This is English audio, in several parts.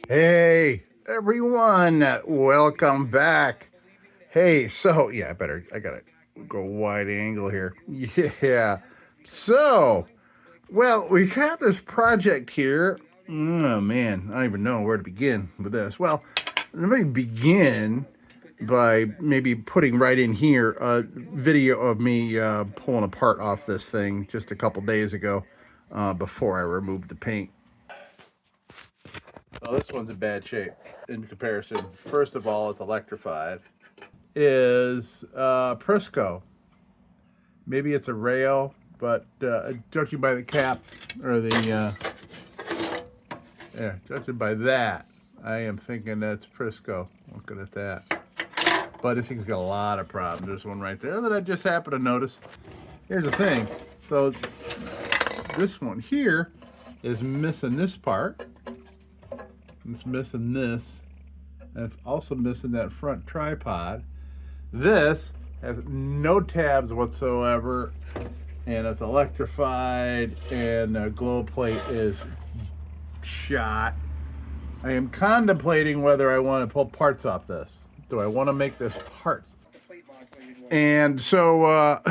Hey, everyone, welcome back. Hey, so yeah, I gotta go wide angle here. Yeah. So, well, we got this project here. Oh man, I don't even know where to begin with this. Well, let me begin by maybe putting right in here a video of me pulling a part off this thing just a couple days ago before I removed the paint. Oh, this one's in bad shape in comparison. First of all, it's electrified. Is Prisco. Maybe it's a Rayo, but judging by the cap or judging by that, I am thinking that's Prisco. Looking at that. But this thing's got a lot of problems. There's one right there that I just happened to notice. Here's the thing. So this one here is missing this part. It's missing this. And it's also missing that front tripod. This has no tabs whatsoever, and it's electrified, and the glow plate is shot. I am contemplating whether I want to pull parts off this. Do I want to make this parts? And so,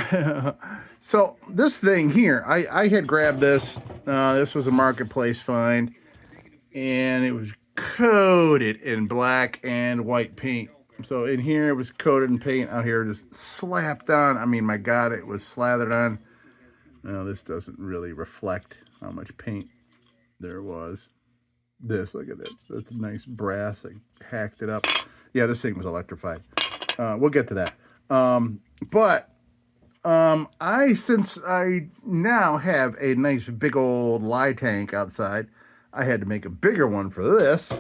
so this thing here, I had grabbed this. This was a marketplace find, and it was coated in black and white paint. So in here it was coated in paint. Out here just slapped on. I mean, my God, it was slathered on. Now this doesn't really reflect how much paint there was. Look at this. That's nice brass. I hacked it up. Yeah, this thing was electrified. We'll get to that. Since I now have a nice big old lye tank outside, I had to make a bigger one for this.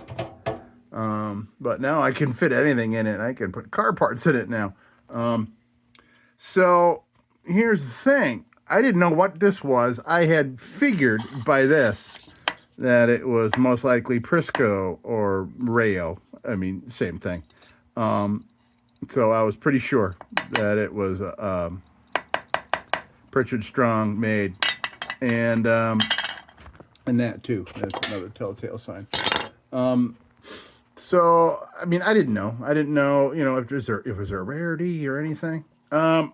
But now I can fit anything in it. I can put car parts in it now. So here's the thing. I didn't know what this was. I had figured by this that it was most likely Prisco or Rayo. I mean, same thing. So I was pretty sure that it was Pritchard Strong made, and that too. That's another telltale sign. So I mean, I didn't know. If it was a rarity or anything. I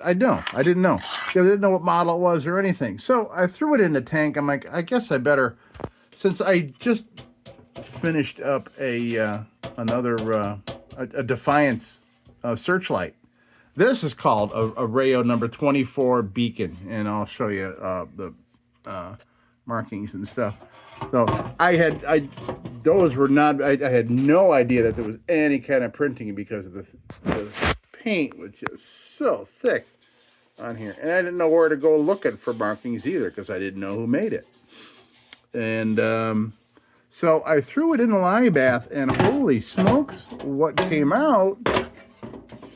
didn't know. I didn't know what model it was or anything. So I threw it in the tank. I'm like, I guess I better, since I just finished up another Defiance Searchlight. This is called a Rayo number 24 Beacon, and I'll show you the markings and stuff. So I had no idea that there was any kind of printing because of the paint, which is so thick on here, and I didn't know where to go looking for markings either because I didn't know who made it. And so I threw it in the lye bath, and holy smokes, what came out!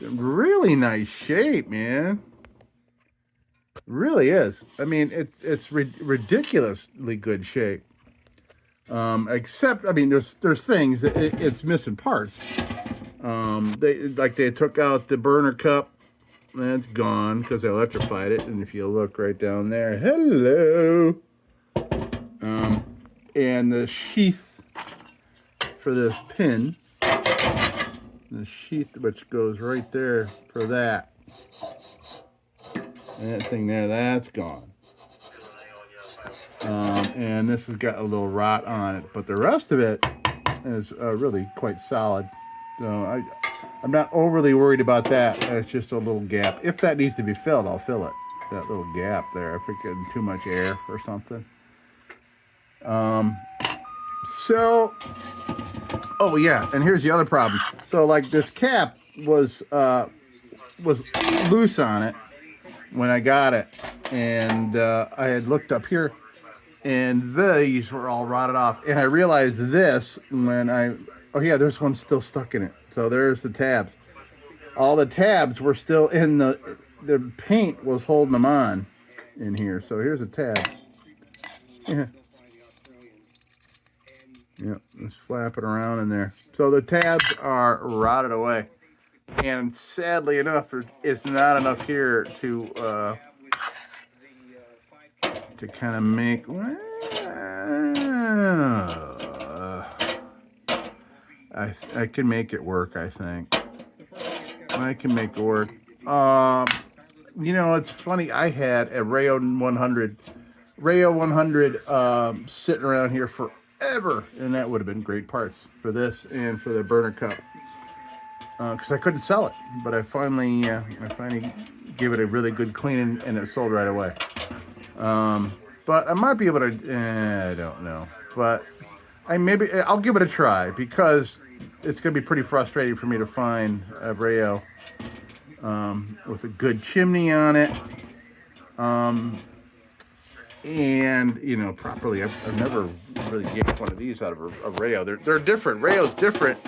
Really nice shape, man. Really is. I mean, it's ridiculously good shape. Except, I mean, there's things that it's missing parts. They took out the burner cup. That's gone because they electrified it. And if you look right down there, hello. And the sheath for this pin, the sheath which goes right there for that. And that thing there, that's gone. And this has got a little rot on it, but the rest of it is really quite solid. So I'm not overly worried about that. It's just a little gap. If that needs to be filled, I'll fill it. That little gap there, if it's getting too much air or something. Oh yeah, and here's the other problem. So like this cap was loose on it when I got it, and I had looked up here, and these were all rotted off, and I realized this oh yeah, there's one still stuck in it. So there's the tabs. All the tabs were still in the paint was holding them on in here. So here's a tab. Yeah. Yep, just flapping around in there. So the tabs are rotted away. And sadly enough, it's not enough here to kind of make, I can make it work, I think. I can make it work. You know, it's funny. I had a Rayo 100 sitting around here forever, and that would have been great parts for this and for the burner cup. Because I couldn't sell it, but I finally gave it a really good cleaning, and it sold right away. But I might be able to. I don't know, but I'll give it a try because it's going to be pretty frustrating for me to find a Rayo with a good chimney on it, and you know properly. I've never really yanked one of these out of a Rayo. They're different. Rayo's different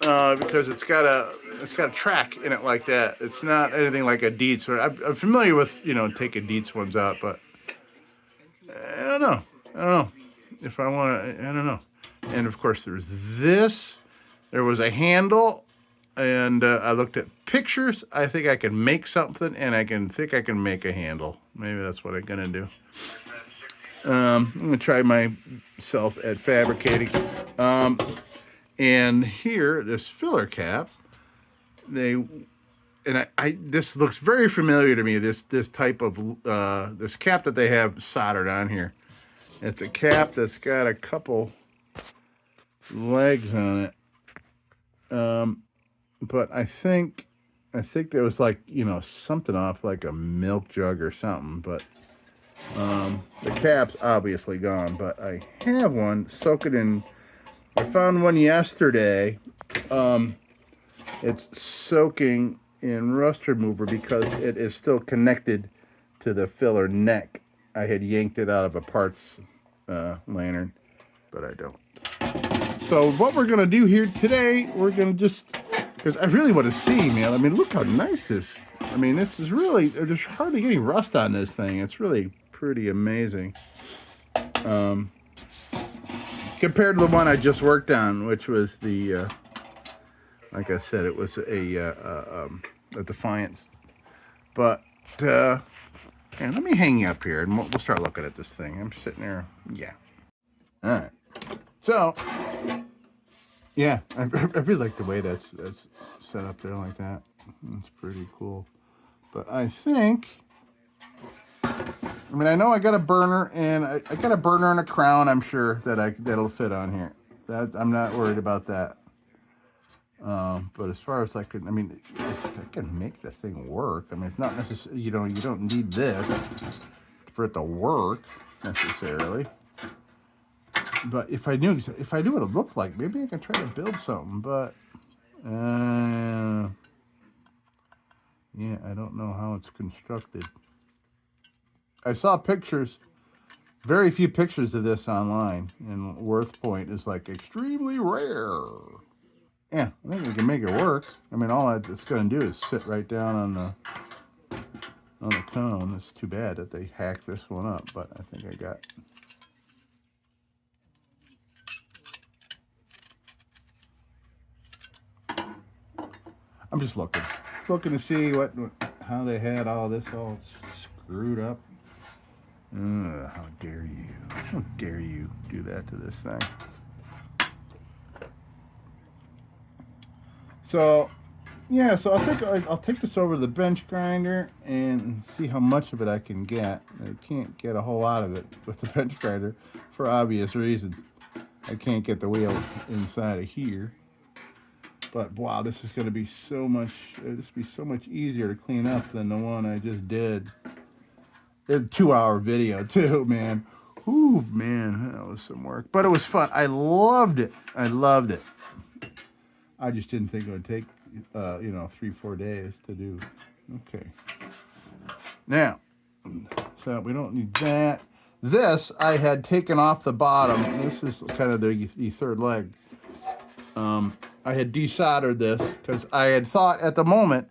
because it's got a track in it like that. It's not anything like a Dietz. I'm familiar with taking Dietz ones out, but I don't know. If I want to. I don't know. And of course, there's this. There was a handle, and I looked at pictures. I think I can make something, and I can make a handle. Maybe that's what I'm gonna do. I'm gonna try myself at fabricating. And here, this filler cap. This looks very familiar to me. This type of this cap that they have soldered on here. It's a cap that's got a couple legs on it. But I think there was like something off like a milk jug or something. But the cap's obviously gone. But I have one soaking in. I found one yesterday. It's soaking in rust remover because it is still connected to the filler neck. I had yanked it out of a parts lantern, but I don't. So what we're gonna do here today, we're gonna because I really want to see, man. I mean, look how nice this. I mean, this is really. There's hardly any rust on this thing. It's really pretty amazing. Compared to the one I just worked on, which was the. Like I said, it was a Defiance. But, and let me hang you up here, and we'll start looking at this thing. I'm sitting there. Yeah. All right. So, yeah, I really like the way that's set up there like that. It's pretty cool. But I think, I know I got a burner, and I got a burner and a crown, I'm sure, that'll fit on here. I'm not worried about that. But as far as I can make the thing work. I mean, it's not necessarily, you don't need this for it to work necessarily. But if I knew what it looked like, maybe I could try to build something. But yeah, I don't know how it's constructed. I saw pictures, very few pictures of this online, and Worth Point is like extremely rare. Yeah, I think we can make it work. I mean, all it's going to do is sit right down on the cone. It's too bad that they hacked this one up, but I think I got. I'm just looking to see how they had all this all screwed up. How dare you? How dare you do that to this thing? So, yeah, so I think I'll take this over to the bench grinder and see how much of it I can get. I can't get a whole lot of it with the bench grinder for obvious reasons. I can't get the wheel inside of here. But wow, this is going to be so much easier to clean up than the one I just did. It's a 2-hour video too, man. Ooh, man, that was some work. But it was fun. I loved it. I just didn't think it would take, 3-4 days to do. Okay. Now, so we don't need that. This I had taken off the bottom. This is kind of the third leg. I had desoldered this because I had thought at the moment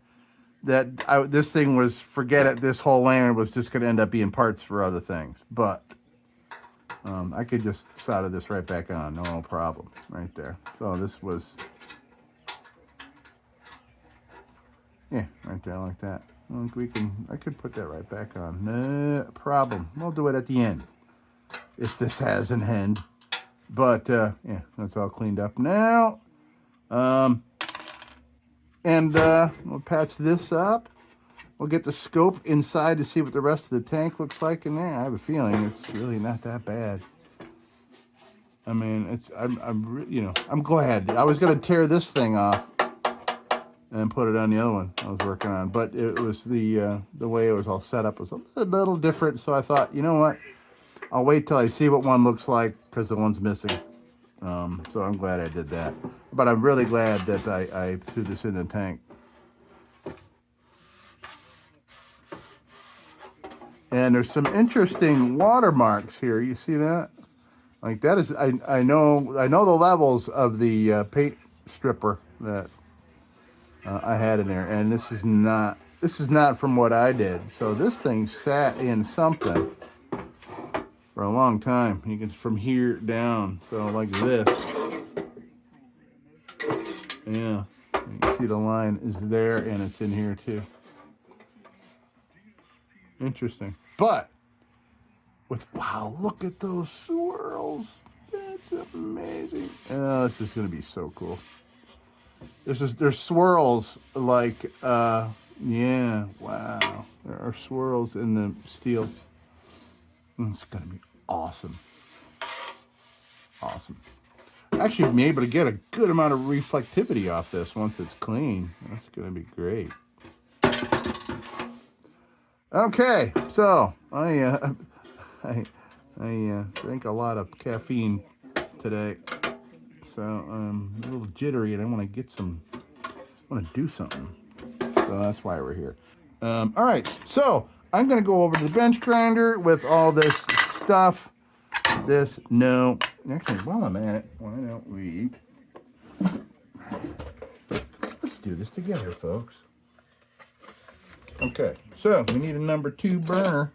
that this thing was, forget it, this whole lantern was just going to end up being parts for other things. But I could just solder this right back on, no problem, right there. So this was, yeah, right there like that. I could put that right back on, no problem. We'll do it at the end. if this has an end. But yeah, that's all cleaned up now. And we'll patch this up. We'll get the scope inside to see what the rest of the tank looks like in there. I have a feeling it's really not that bad. I mean, I'm glad. I was gonna tear this thing off and put it on the other one I was working on, but it was the way it was all set up was a little different. So I thought, you know what? I'll wait till I see what one looks like because the one's missing. So I'm glad I did that. But I'm really glad that I threw this in the tank. And there's some interesting watermarks here. You see that? Like that is, I know the levels of the paint stripper that I had in there, and this is not from what I did. So this thing sat in something for a long time. You can from here down, so like this. Yeah, you can see the line is there, and it's in here too. Interesting, but wow, look at those swirls. That's amazing. Oh, this is gonna be so cool. There's swirls like yeah, wow. There are swirls in the steel. It's gonna be awesome. Awesome. Actually be able to get a good amount of reflectivity off this once it's clean. That's gonna be great. Okay, so I drank a lot of caffeine today, so I'm a little jittery, and I want to do something. So that's why we're here. All right, so I'm gonna go over to the bench grinder with all this stuff. Actually, while I'm at it, why don't we? Let's do this together, folks. Okay, so we need a number 2 burner.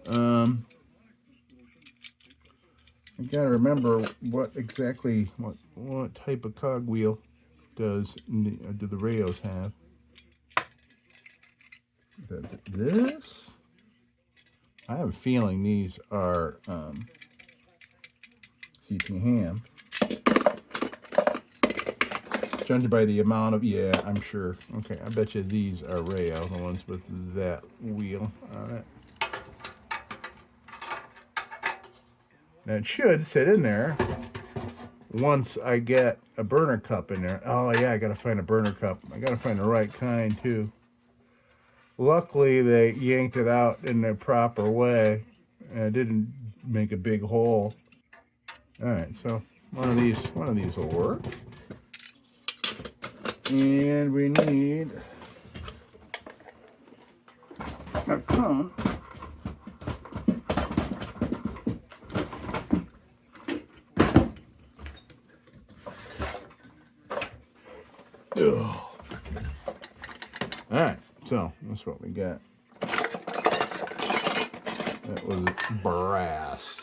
I gotta remember what type of cogwheel do the Rayos have. This? I have a feeling these are CT ham. Judging by the amount of, yeah, I'm sure. Okay, I bet you these are Rayo, the ones with that wheel on it. Now it should sit in there once I get a burner cup in there. Oh yeah, I gotta find a burner cup. I gotta find the right kind too. Luckily, they yanked it out in the proper way and it didn't make a big hole. All right, so one of these will work. And we need a cone. All right, so that's what we got. That was brass.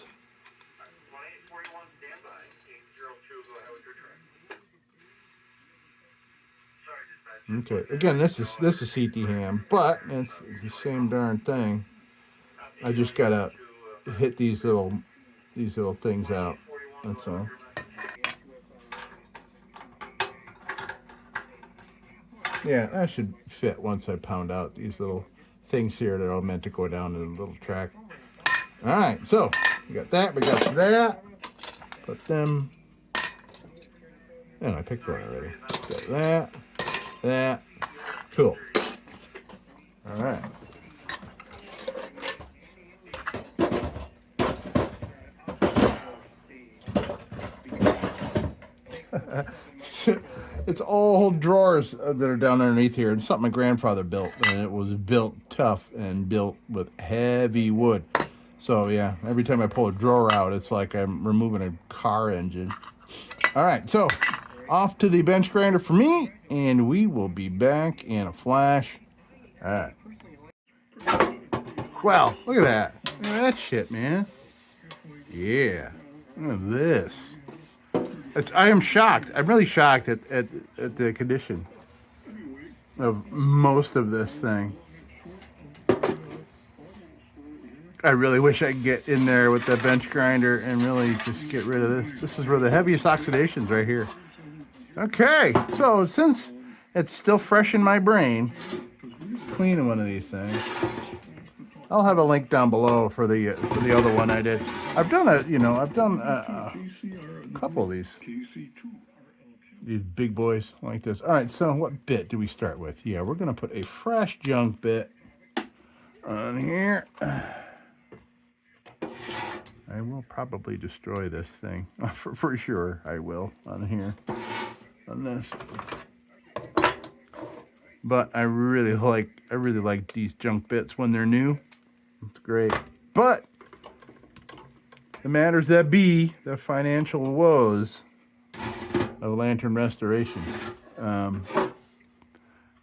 Okay, again, this is CT ham, but it's the same darn thing. I just gotta hit these little things out. That's all. Yeah, that should fit once I pound out these little things here that are meant to go down in a little track. All right, so we got that. We got that. Put them. And I picked one already. Got that. That. Cool. All right. It's all drawers that are down underneath here. It's something my grandfather built, and it was built tough and built with heavy wood. So yeah, every time I pull a drawer out, it's like I'm removing a car engine. All right, so off to the bench grinder for me, and we will be back in a flash. All right. Wow, look at that. Look at that shit, man. Yeah, look at this. I am shocked. I'm really shocked at the condition of most of this thing. I really wish I could get in there with the bench grinder and really just get rid of this. This is where the heaviest oxidation's right here. Okay, so since it's still fresh in my brain, cleaning one of these things, I'll have a link down below for the other one I did. I've done a couple of these big boys like this. All right, so what bit do we start with? Yeah, we're gonna put a fresh junk bit on here. I will probably destroy this thing for sure. I will on here on this. But I really like these junk bits when they're new. It's great. But the matters that be, the financial woes of lantern restoration.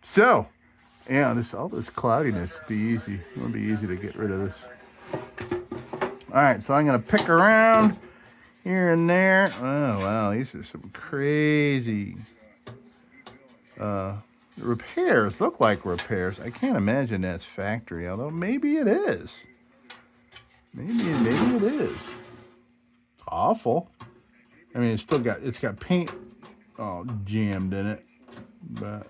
So, yeah, all this cloudiness will be easy. It'll be easy to get rid of this. All right, so I'm going to pick around here and there. Oh, wow, these are some crazy repairs. Look like repairs. I can't imagine that's factory, although maybe it is. Maybe it is. It's awful. I mean, it's got paint all jammed in it, but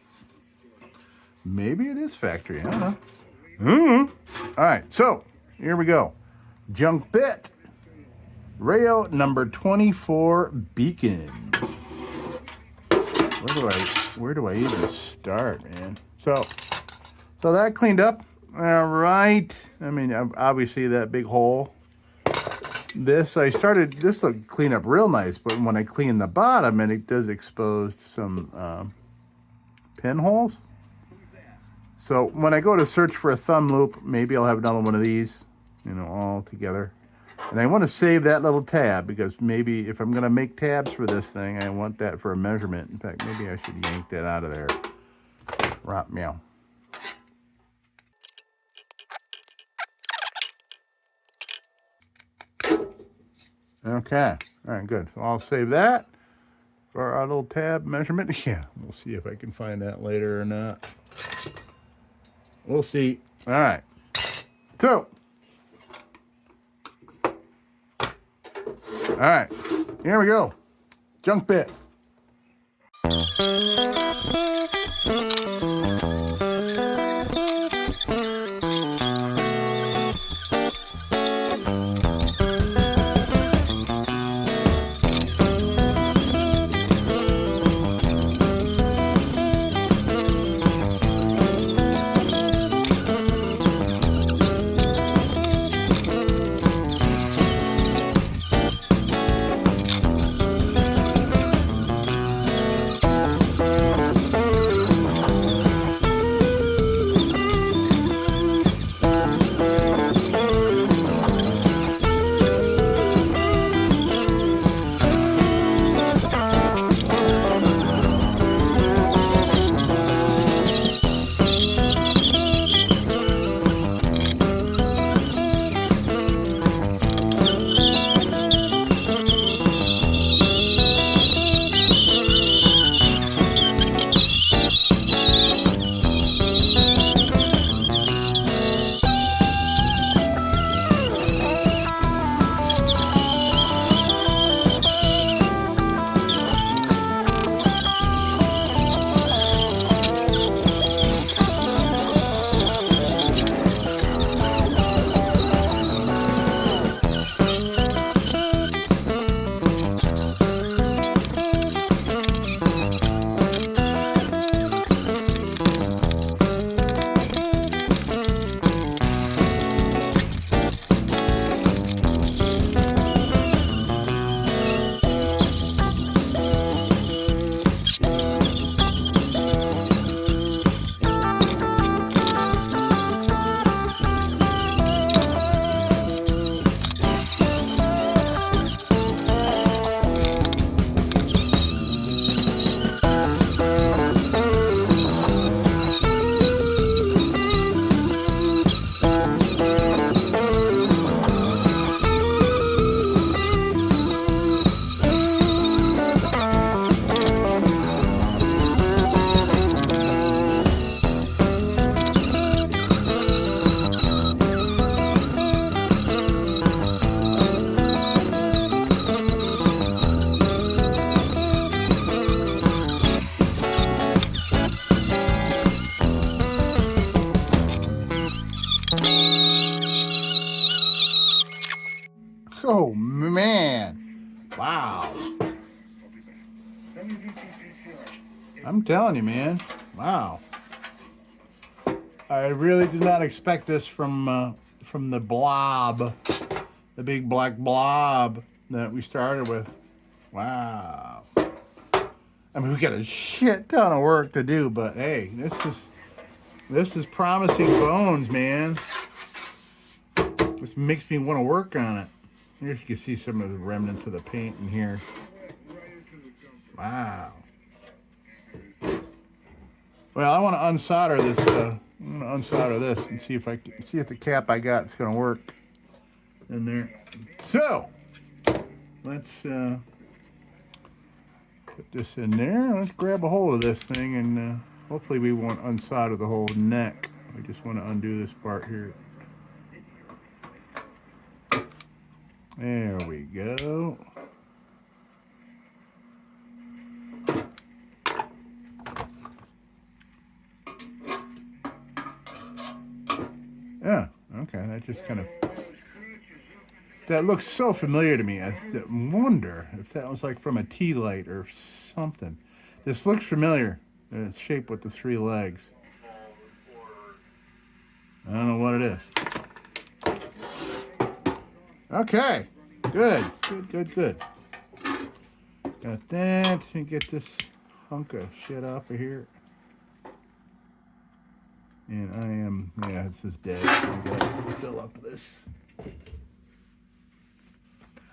maybe it is factory. I don't know. All right, so here we go. Junk bit. Rayo number 24 beacon. Where do I even start, man? So that cleaned up. All right. I mean, obviously that big hole. This looked clean up real nice, but when I clean the bottom, and it does expose some pinholes. So when I go to search for a thumb loop, maybe I'll have another one of these, all together. And I want to save that little tab, because maybe if I'm going to make tabs for this thing, I want that for a measurement. In fact, maybe I should yank that out of there. Rot meow. Okay. All right, good. So I'll save that for our little tab measurement. Yeah, we'll see if I can find that later or not. We'll see. All right. So, all right, here we go. Junk bit. Oh man, wow. I'm telling you, man, wow. I really did not expect this from the blob, the big black blob that we started with. Wow. I mean, we got a shit ton of work to do, but hey, this is promising bones, man. This makes me want to work on it. Here you can see some of the remnants of the paint in here. Wow. Well, I want to unsolder this. I'm going to unsolder this and see if the cap I got is going to work in there. So let's put this in there. Let's grab a hold of this thing, and hopefully we won't unsolder the whole neck. I just want to undo this part here. There we go. Yeah, okay, that just kind of, that looks so familiar to me. I wonder if that was like from a tea light or something. This looks familiar, and it's shaped with the 3 legs. I don't know what it is. Okay, good. Got that. Let me get this hunk of shit off of here. And yeah, this is dead. I gotta fill up this.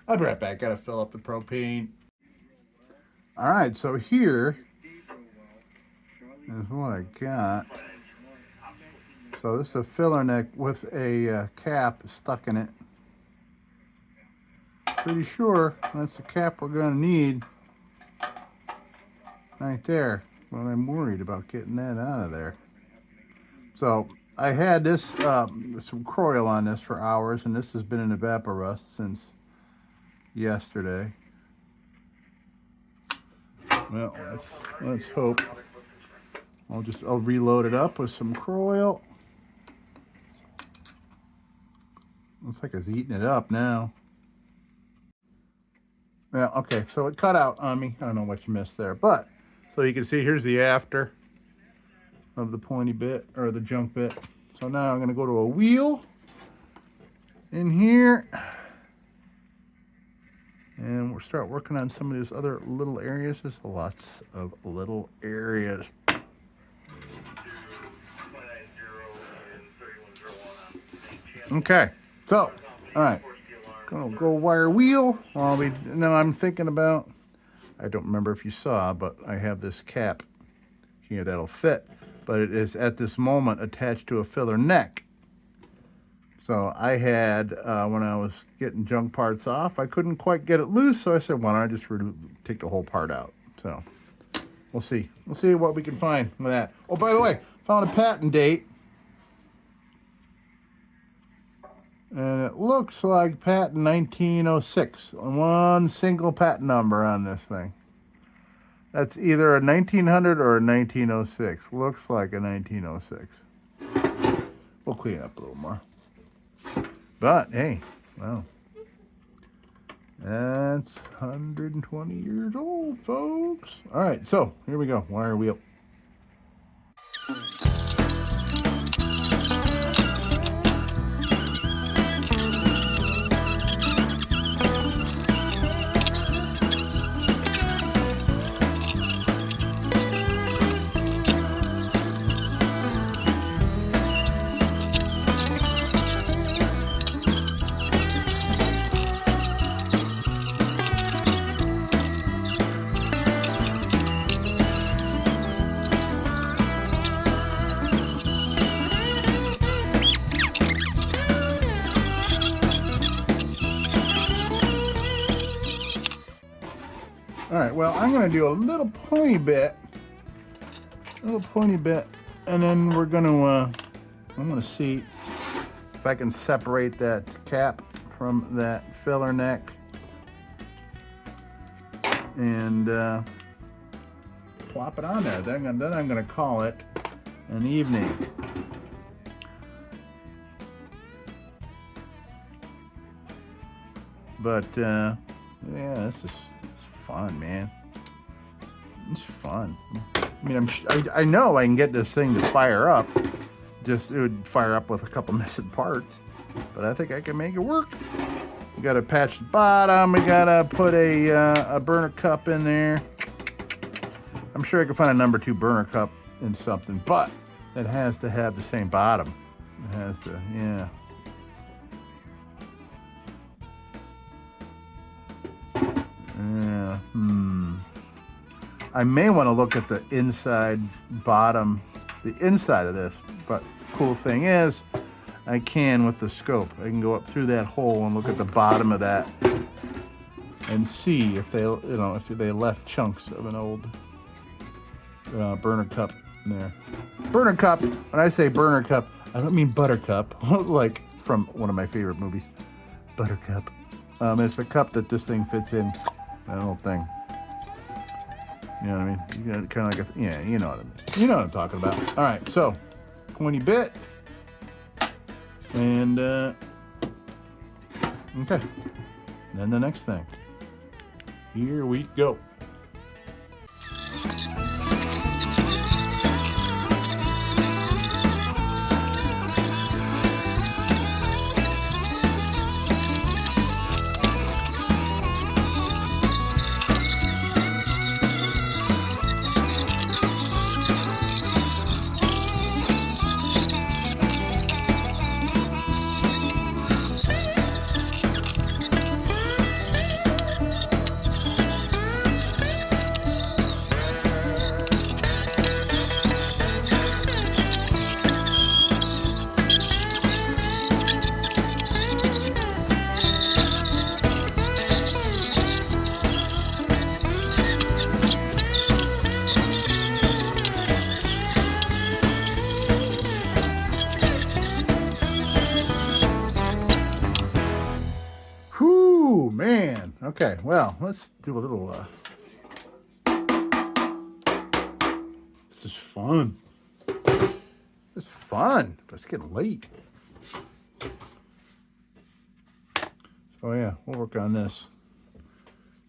I'll be right back. Gotta fill up the propane. All right, so here is what I got. So this is a filler neck with a cap stuck in it. Pretty sure that's the cap we're gonna need right there. But I'm worried about getting that out of there. So I had this some Croil on this for hours, and this has been in evaporust since yesterday. Well, let's hope. I'll reload it up with some Croil. Looks like it's eating it up now. Well, okay, so it cut out on me. I don't know what you missed there, but so you can see here's the after of the pointy bit, or the junk bit. So now I'm going to go to a wheel in here, and we'll start working on some of these other little areas. There's lots of little areas. Okay, so all right, gonna go wire wheel. Now I'm thinking about, I don't remember if you saw, but I have this cap here that'll fit, but it is at this moment attached to a filler neck. So I had, when I was getting junk parts off, I couldn't quite get it loose, so I said, why don't I just take the whole part out? So we'll see what we can find with that. Oh, by the way, found a patent date, and it looks like patent 1906. One single patent number on this thing. That's either a 1900 or a 1906. Looks like a 1906. We'll clean up a little more. But, hey, well, that's 120 years old, folks. All right, so here we go. Wire wheel. All right, well, I'm going to do a little pointy bit, and then we're going to, I'm going to see if I can separate that cap from that filler neck, and plop it on there. Then I'm going to call it an evening. But yeah, this is fun, man. It's fun. I mean, I know I can get this thing to fire up. Just it would fire up with a couple missing parts, but I think I can make it work. We got to patch the bottom. We got to put a burner cup in there. I'm sure I can find a number 2 burner cup in something, but it has to have the same bottom. It has to, yeah. Yeah. I may want to look at the inside bottom, the inside of this, but cool thing is I can with the scope. I can go up through that hole and look at the bottom of that and see if they, if they left chunks of an old burner cup in there. Burner cup, when I say burner cup, I don't mean buttercup, like from one of my favorite movies, Buttercup. It's the cup that this thing fits in, that whole thing. You know what I mean? You got kind of like yeah, you know what I mean. You know what I'm talking about. All right, so pointy bit, and okay. Then the next thing. Here we go. Whew, man. Okay, well, let's do a little, this is fun. It's fun, but it's getting late. So yeah, we'll work on this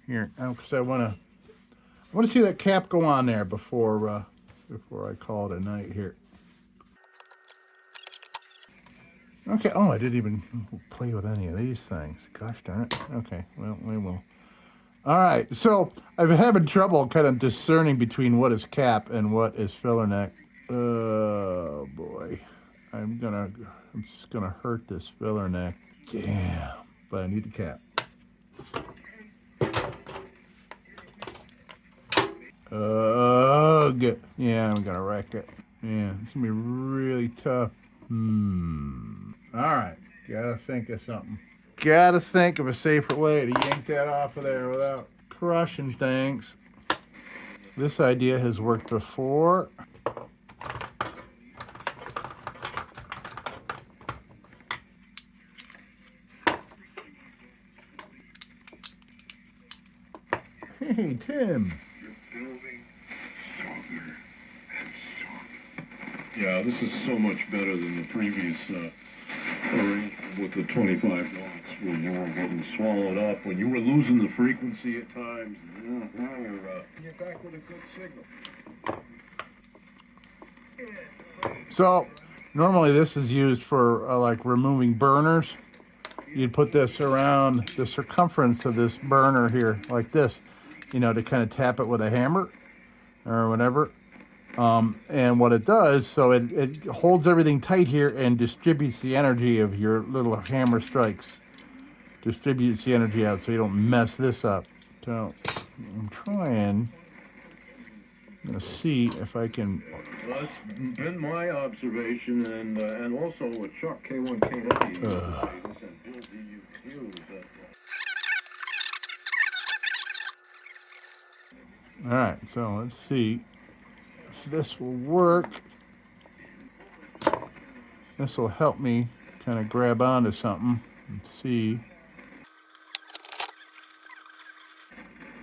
here, because I want to see that cap go on there before I call it a night here. Okay, oh, I didn't even play with any of these things. Gosh darn it. Okay, well, we will. All right, so I've been having trouble kind of discerning between what is cap and what is filler neck. Oh boy, I'm just gonna hurt this filler neck. Damn, but I need the cap. Ugh. Yeah, I'm gonna wreck it. Yeah, it's gonna be really tough. All right, gotta think of something. Gotta think of a safer way to yank that off of there without crushing things. This idea has worked before. Hey, Tim. Yeah, this is so much better than the previous arrangement with the 25 watts, when you were getting swallowed up, when you were losing the frequency at times. Now you're back with a good signal. So, normally this is used for like removing burners. You'd put this around the circumference of this burner here, like this, to kind of tap it with a hammer or whatever. And what it does, so it holds everything tight here and distributes the energy of your little hammer strikes. Distributes the energy out so you don't mess this up. So I'm trying. I'm going to see if I can. Well, that's been my observation, and also with Chuck K1K and Bill DUQ. All right, so let's see if this will work. This will help me kind of grab onto something and see.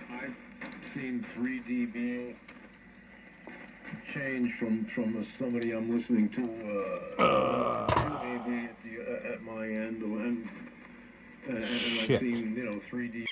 I've seen 3 dB change from somebody I'm listening to maybe at my end, and And I've Shit. seen, you know, 3D.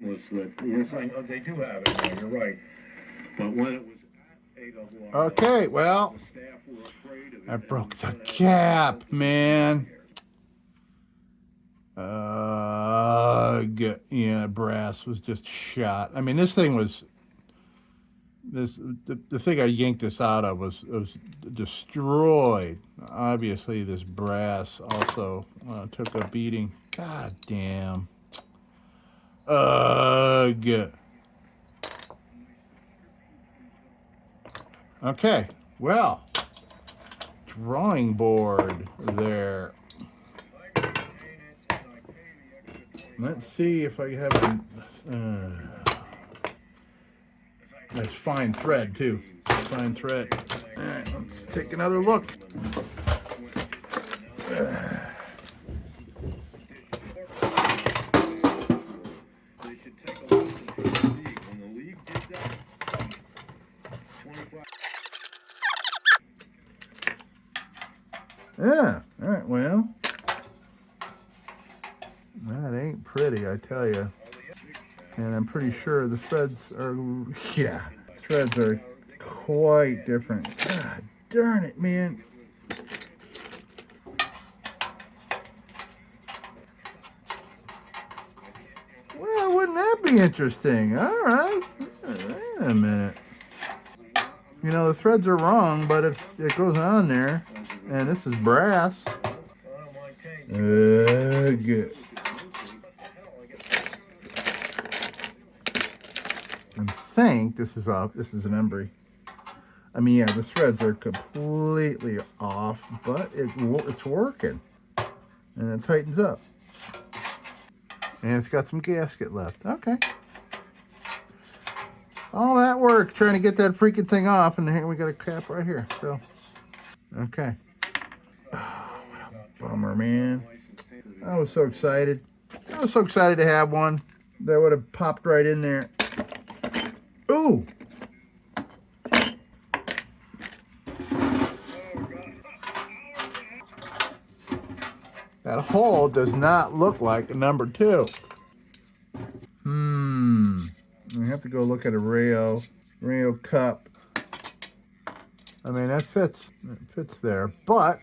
Was that, yes, I know they do have it now, you're right. But when it was at AWR, Okay, well, the staff were afraid of it. I and broke the said, cap, man. Yeah, brass was just shot. I mean, this thing was the thing I yanked this out of was destroyed. Obviously, this brass also took a beating. God damn. Ugh. Okay, well, drawing board there. Let's see if I have a nice fine thread too. Fine thread. All right, let's take another look. Yeah, all right, well, that ain't pretty, I tell you. And I'm pretty sure the threads are, yeah, threads are quite different. God darn it, man. Well, wouldn't that be interesting? All right. Wait a minute. You know, the threads are wrong, but it goes on there. And this is brass. Good. I think this is off. This is an embry. I mean, yeah, the threads are completely off, but it's working. And it tightens up. And it's got some gasket left. Okay. All that work trying to get that freaking thing off, and here we got a cap right here. So, okay. Oh, what a bummer, man. I was so excited. I was so excited to have one that would have popped right in there. Ooh. That hole does not look like a number 2. I have to go look at a Rayo cup. I mean, that fits. It fits there. But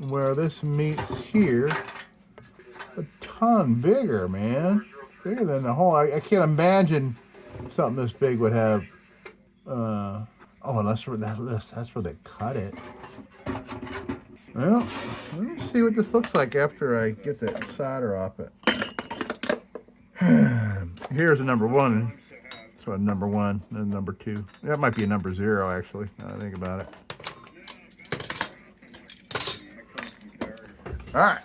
where this meets here, a ton bigger, man. Bigger than the hole. I can't imagine something this big would have. Oh, unless that's where they cut it. Well, let me see what this looks like after I get the solder off it. Here's a number 1. So a number 1 and number 2. That might be a number 0 actually. Now I think about it. All right.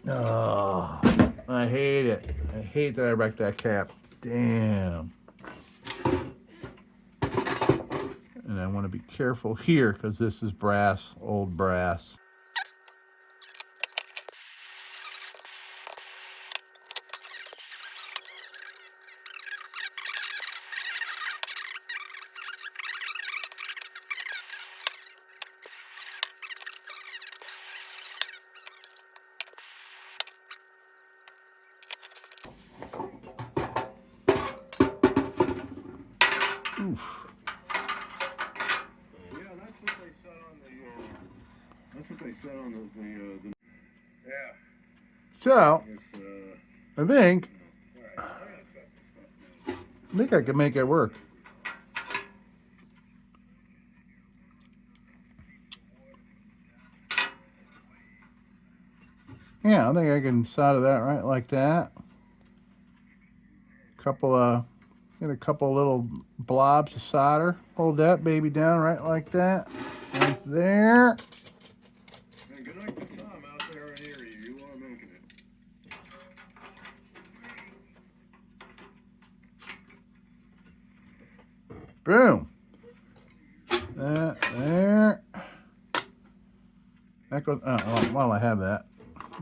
Oh, I hate it. I hate that I wrecked that cap. Damn. And I want to be careful here because this is brass, old brass. Oof. Yeah, that's what they said on the. That's what they said on the yeah. So, I think I can make it work. Yeah, I think I can solder that right like that. Get a couple little blobs of solder. Hold that baby down right like that. Right there. Good night to Tom out there in Erie. Boom. That there. That goes. While I have that,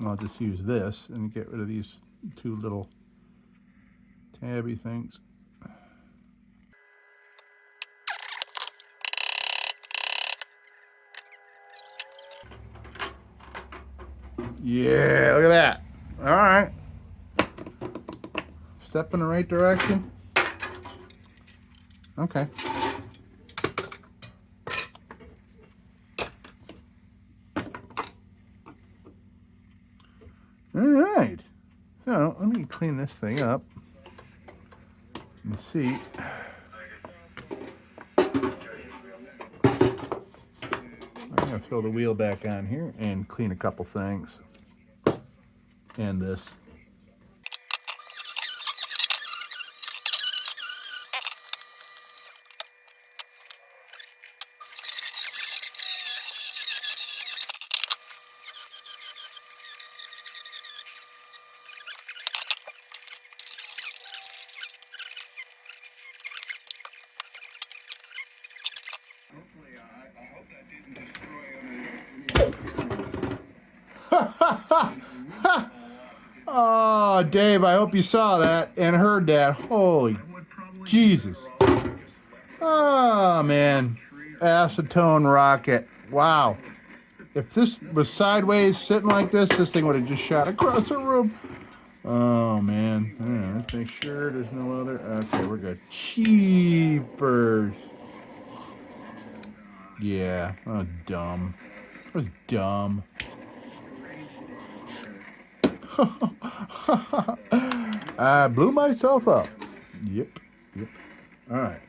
I'll just use this and get rid of these two little tabby things. Yeah, look at that. All right. Step in the right direction. Okay. All right. So let me clean this thing up and see. I'm going to throw the wheel back on here and clean a couple things. And this. Oh, Dave, I hope you saw that and heard that. Holy Jesus. Oh, man. Acetone rocket. Wow. If this was sideways sitting like this thing would have just shot across the room. Oh, man. Yeah, let's make sure there's no other. Okay, we're good. Cheapers. Yeah, that was dumb. That was dumb. I blew myself up. Yep. All right.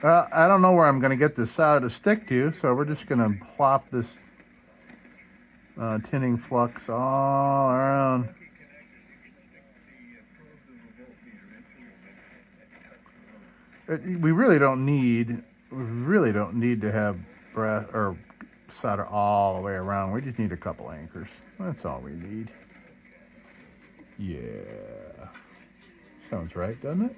I don't know where I'm going to get this solder to stick to, so we're just going to plop this tinning flux all around. We really don't need to have brass or solder all the way around. We just need a couple anchors. That's all we need. Yeah. Sounds right, doesn't it?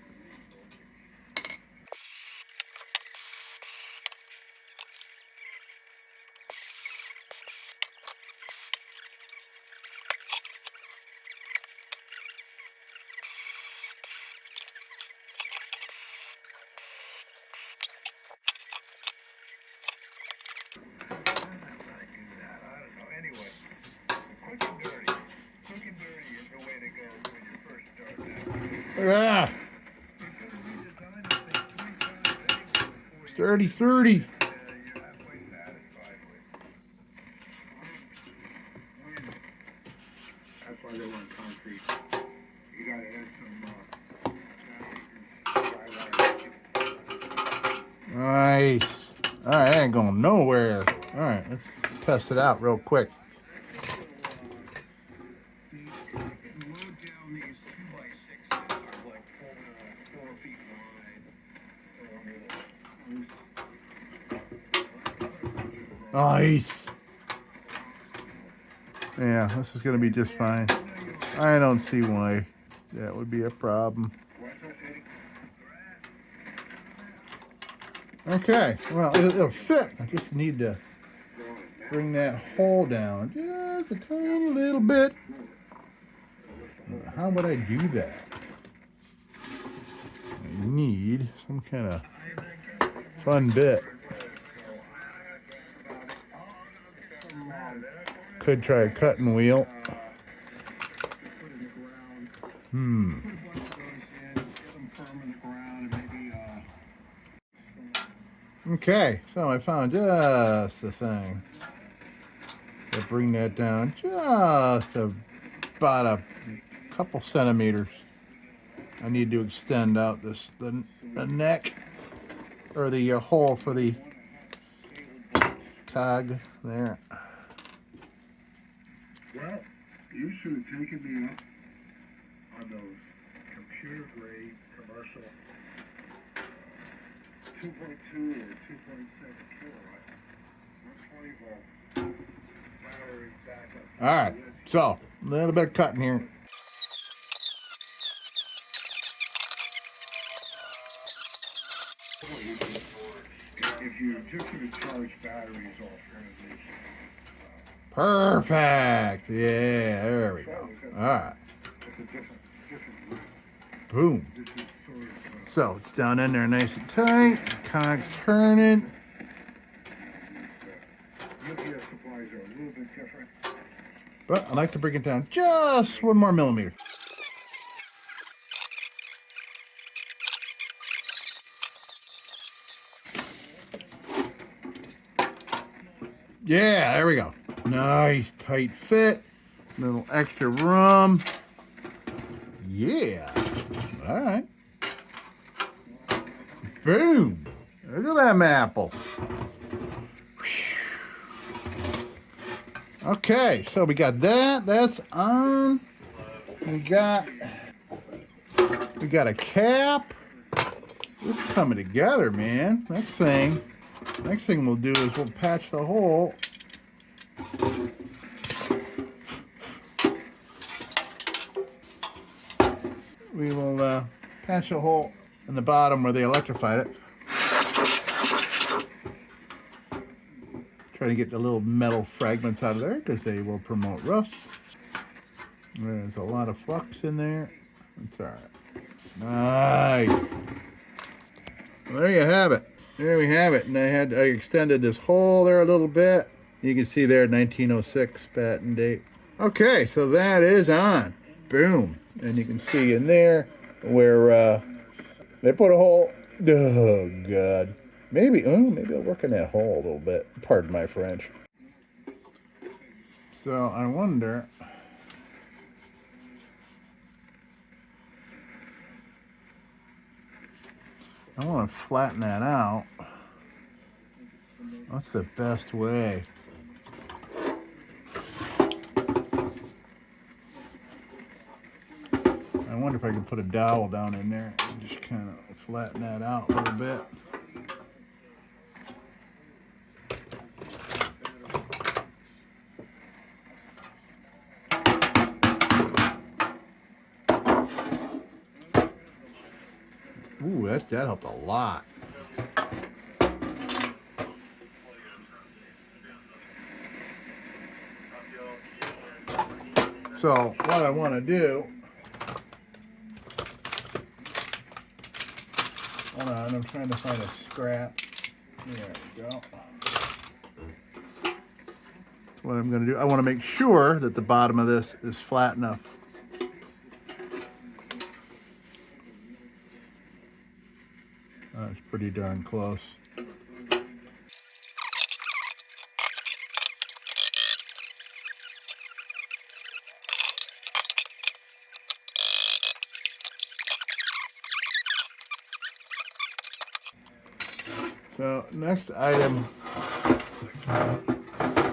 Yeah. 30-30. That's why they want concrete. You gotta add some Nice. All right, that ain't going nowhere. All right, let's test it out real quick. Nice. Yeah, this is going to be just fine. I don't see why that would be a problem. Okay, well, it'll fit. I just need to bring that hole down just a tiny little bit. How would I do that? I need some kind of fun bit. Could try a cutting wheel. Okay, so I found just the thing to bring that down just about a couple centimeters. I need to extend out the neck or the hole for the cog there. Well, you should have taken me up on those computer grade commercial 2.2 or 2.7 kilowatt 120 volt battery backup. All right, so a little bit of cutting here. just to charge batteries alternatives. Perfect. Yeah, there we go. All right. It's a different Boom. This is sort of, So it's down in there nice and tight. Cog's turning. UPS supplies are a little bit different. But I like to bring it down just 1 more millimeter. Yeah, there we go. Nice tight fit. Little extra room. Yeah. All right. Boom. Look at them apples. Okay, so we got that. That's on. We got a cap. It's coming together, man. Next thing we'll do is we'll patch the hole. We will patch a hole in the bottom where they electrified it. Try to get the little metal fragments out of there because they will promote rust. There's a lot of flux in there. That's all right. Nice. Well, there you have it. There we have it. And I extended this hole there a little bit. You can see there 1906 patent date. Okay, so that is on. Boom. And you can see in there where they put a hole. Oh, God. Maybe I'll work in that hole a little bit. Pardon my French. So I wonder. I want to flatten that out. What's the best way? I wonder if I can put a dowel down in there and just kind of flatten that out a little bit. Ooh, that helped a lot. So what I want to do, hold on, I'm trying to find a scrap. There we go. What I'm going to do, I want to make sure that the bottom of this is flat enough. That's pretty darn close. So next item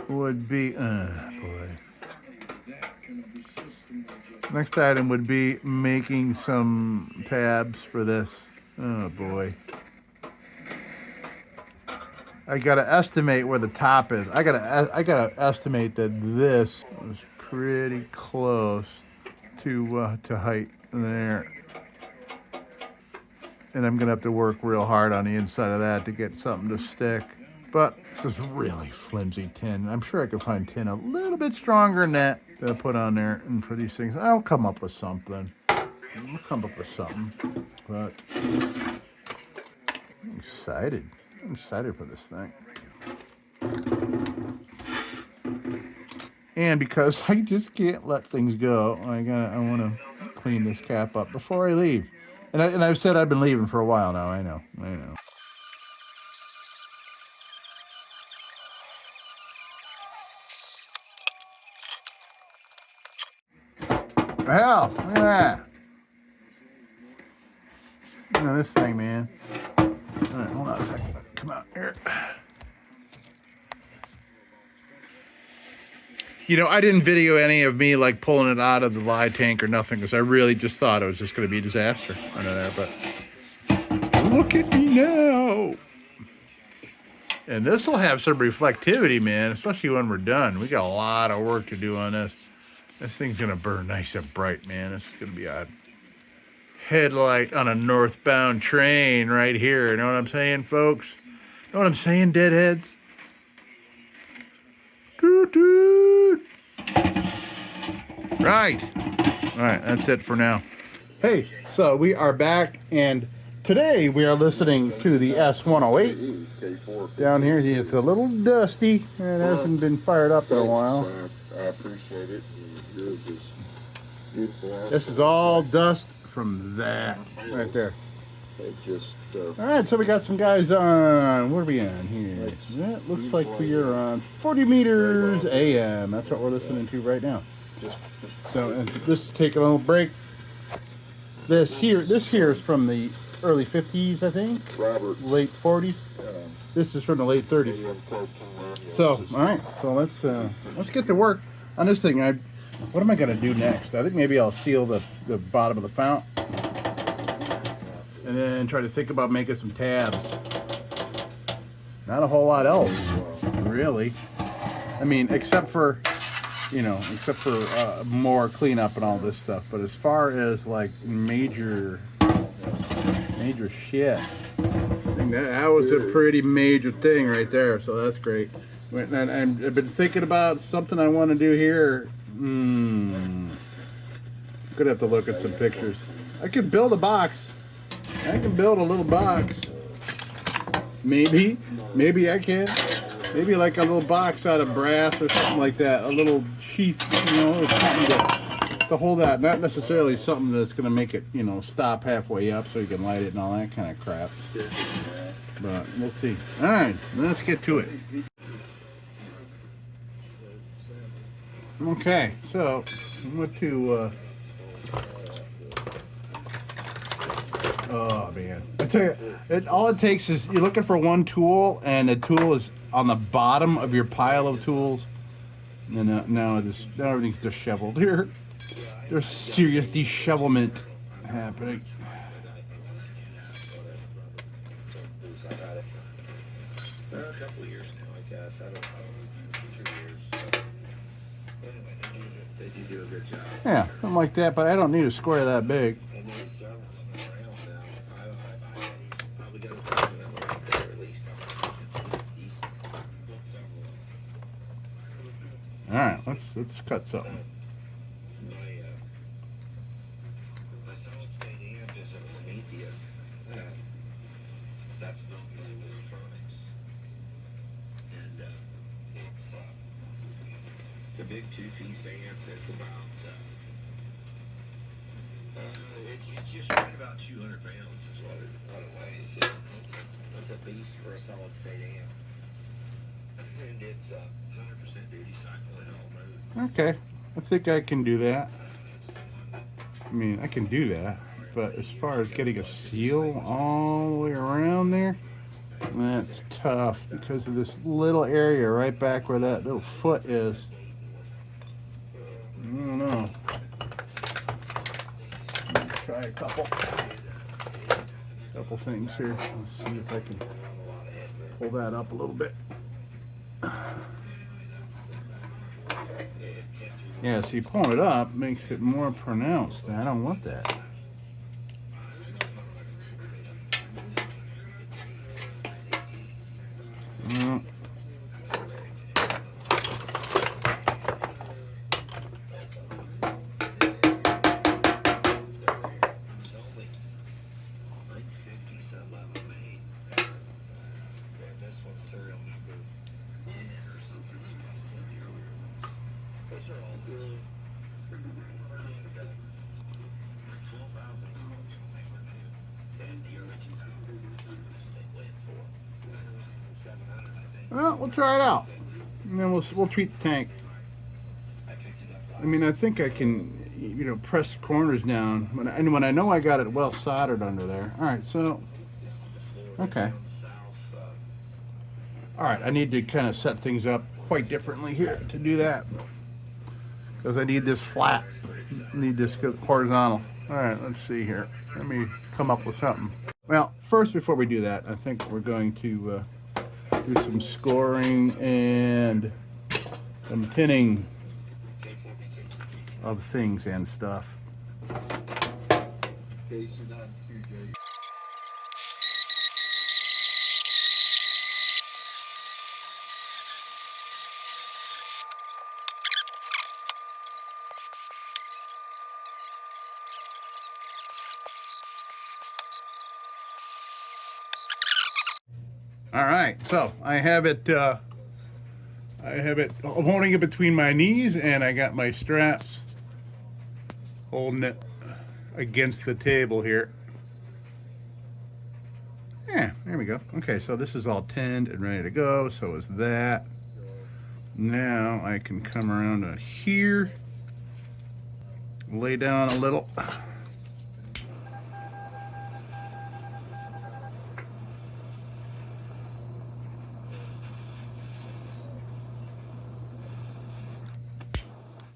would be, boy. Next item would be making some tabs for this. Oh boy. I gotta estimate where the top is. I gotta estimate that this is pretty close to height there. And I'm gonna have to work real hard on the inside of that to get something to stick. But this is really flimsy tin. I'm sure I could find tin a little bit stronger than that to put on there and for these things. I'll come up with something. I'll come up with something. But I'm excited. I'm excited for this thing. And because I just can't let things go, I want to clean this cap up before I leave. And I've said I've been leaving for a while now. I know. Hell, look at that. Look at this thing, man. All right, hold on a second. Come out here. You know, I didn't video any of me like pulling it out of the lye tank or nothing because I really just thought it was just going to be a disaster under there. But look at me now. And this will have some reflectivity, man, especially when we're done. We got a lot of work to do on this. This thing's going to burn nice and bright, man. This is going to be a headlight on a northbound train right here. You know what I'm saying, folks? Know what I'm saying, deadheads? Toot toot. Right. All right, that's it for now. Hey, so we are back, and today we are listening to the S108. Down here, it's a little dusty. It hasn't been fired up in a while. I appreciate it. Yours is beautiful. This is all dust from that right there. It just, all right, so we got some guys on. What are we on here? That looks like we are on 40 meters AM. That's what we're listening to right now. So this is taking a little break. This here is from the early 50s, I think. Late 40s. This is from the late 30s. So, all right. So let's get to work on this thing. What am I gonna do next? I think maybe I'll seal the bottom of the fount, and then try to think about making some tabs. Not a whole lot else, really. I mean, except for more cleanup and all this stuff. But as far as like major shit, I think that was a pretty major thing right there. So that's great. And I've been thinking about something I want to do here. Gonna have to look at some pictures. I could build a box. I can build a little box. Maybe I can. Maybe like a little box out of brass or something like that. A little sheath, or something to hold that. Not necessarily something that's gonna make it, stop halfway up so you can light it and all that kind of crap. But we'll see. All right, let's get to it. Okay, so I'm going to. Oh man! I tell you, all it takes is you're looking for one tool, and the tool is on the bottom of your pile of tools. And now everything's disheveled here. There's serious dishevelment happening. a couple of years now, I guess. I don't know, 2 years. Anyway, they do a good job. Yeah, something like that, but I don't need a square that big. And there's several around now. I probably got a couple that were out there at least. All right, let's cut something. My solid state amp is a Prometheus. That's built using electronics. And it's a big 2-piece amp that's about it's just right about 200 pounds is what it weighs. It's a beast for a solid state amp. And it's 100% duty cycle in all modes. Okay, I think I can do that. I mean, I can do that, but as far as getting a seal all the way around there, that's tough because of this little area right back where that little foot is. I don't know. Let's try a couple things here. Let's see if I can pull that up a little bit. Yeah, see, pulling it up makes it more pronounced, and I don't want that. Well, we'll try it out, and then we'll treat the tank. I mean, I think I can, press the corners down when I know I got it well soldered under there. All right, so okay. All right, I need to kind of set things up quite differently here to do that because I need this flat, I need this horizontal. All right, let's see here. Let me come up with something. Well, first, before we do that, I think we're going to do some scoring and some pinning of things and stuff. All right, so I have it I'm holding it between my knees, and I got my straps holding it against the table here. Yeah, there we go. Okay, so this is all tinned and ready to go. So is that. Now I can come around to here, lay down a little.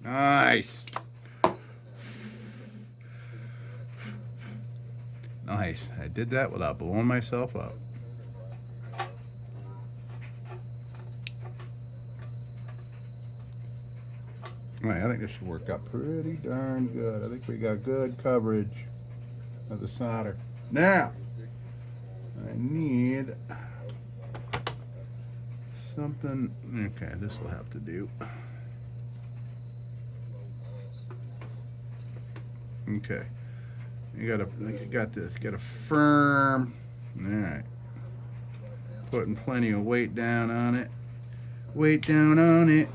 Nice. Nice. I did that without blowing myself up. All right, I think this should work out pretty darn good. I think we got good coverage of the solder. Now, I need something. Okay, this will have to do. Okay, you got this. Got a firm. All right, putting plenty of weight down on it. Weight down on it.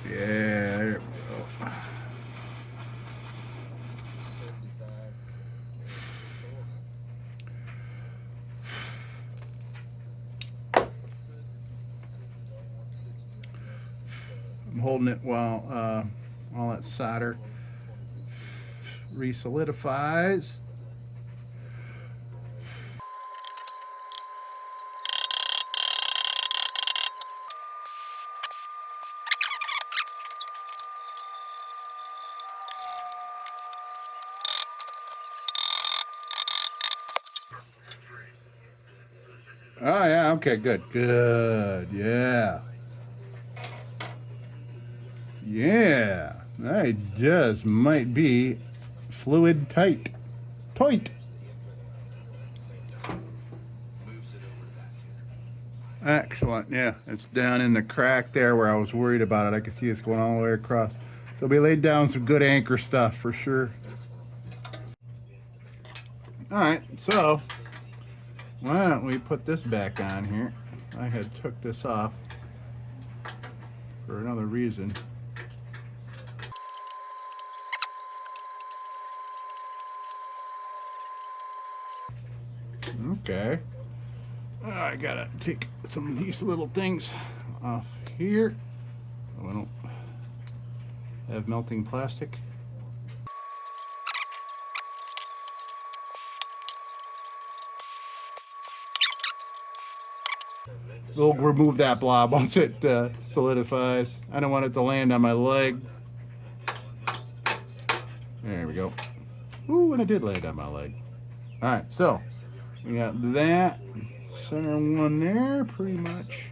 Yeah, there we go. I'm holding it while that solder re-solidifies. Oh yeah, okay, good. Good. Yeah. Yeah. I just might be fluid tight. Tight. Excellent. Yeah, it's down in the crack there where I was worried about it. I can see it's going all the way across. So we laid down some good anchor stuff for sure. All right, so why don't we put this back on here? I had took this off for another reason. Okay. I gotta take some of these little things off here. So I don't have melting plastic. We'll remove that blob once it solidifies. I don't want it to land on my leg. There we go. Ooh, and it did land on my leg. All right, so we got that center one there, pretty much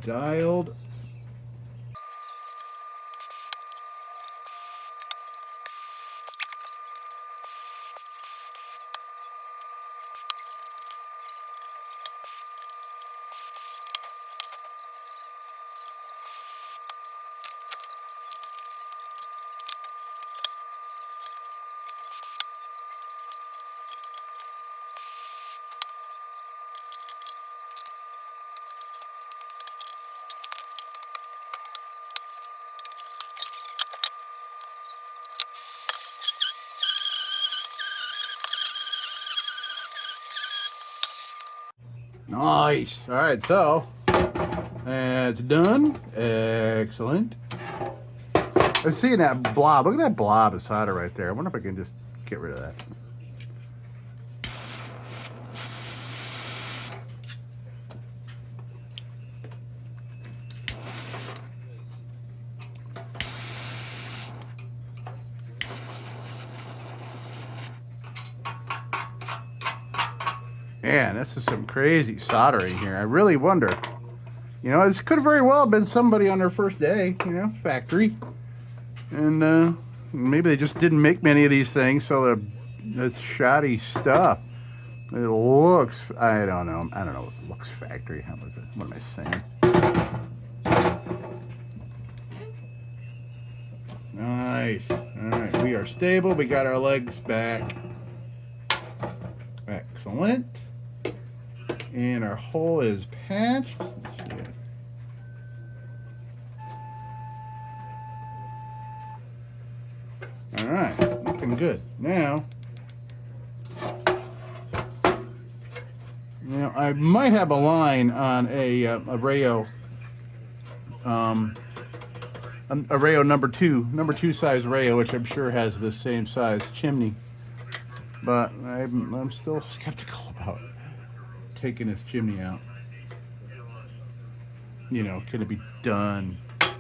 dialed. Nice. All right, so that's done. Excellent. I'm seeing that blob. Look at that blob of solder right there. I wonder if I can just get rid of that. Man, this is some crazy soldering here. I really wonder. You know, this could have very well been somebody on their first day, you know, factory. And maybe they just didn't make many of these things, so it's shoddy stuff. It looks, I don't know what it looks factory. What am I saying? stable. We got our legs back. Excellent. And our hole is patched. All right, looking good. Now, I might have a line on a Rayo, a Rayo number two size Rayo, which I'm sure has the same size chimney. But I'm still skeptical about taking this chimney out. You know, can it be done?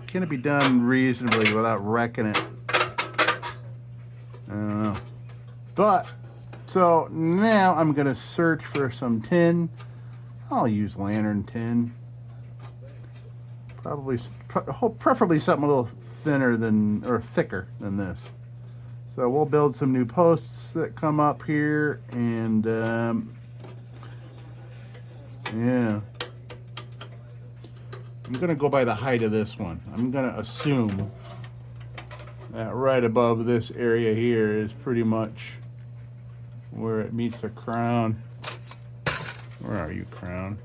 Can it be done reasonably without wrecking it? I don't know. But, so now I'm going to search for some tin. I'll use lantern tin. Preferably something a little thinner than, or thicker than this. So we'll build some new posts that come up here, and yeah. I'm going to go by the height of this one. I'm going to assume that right above this area here is pretty much where it meets the crown. Where are you, crown?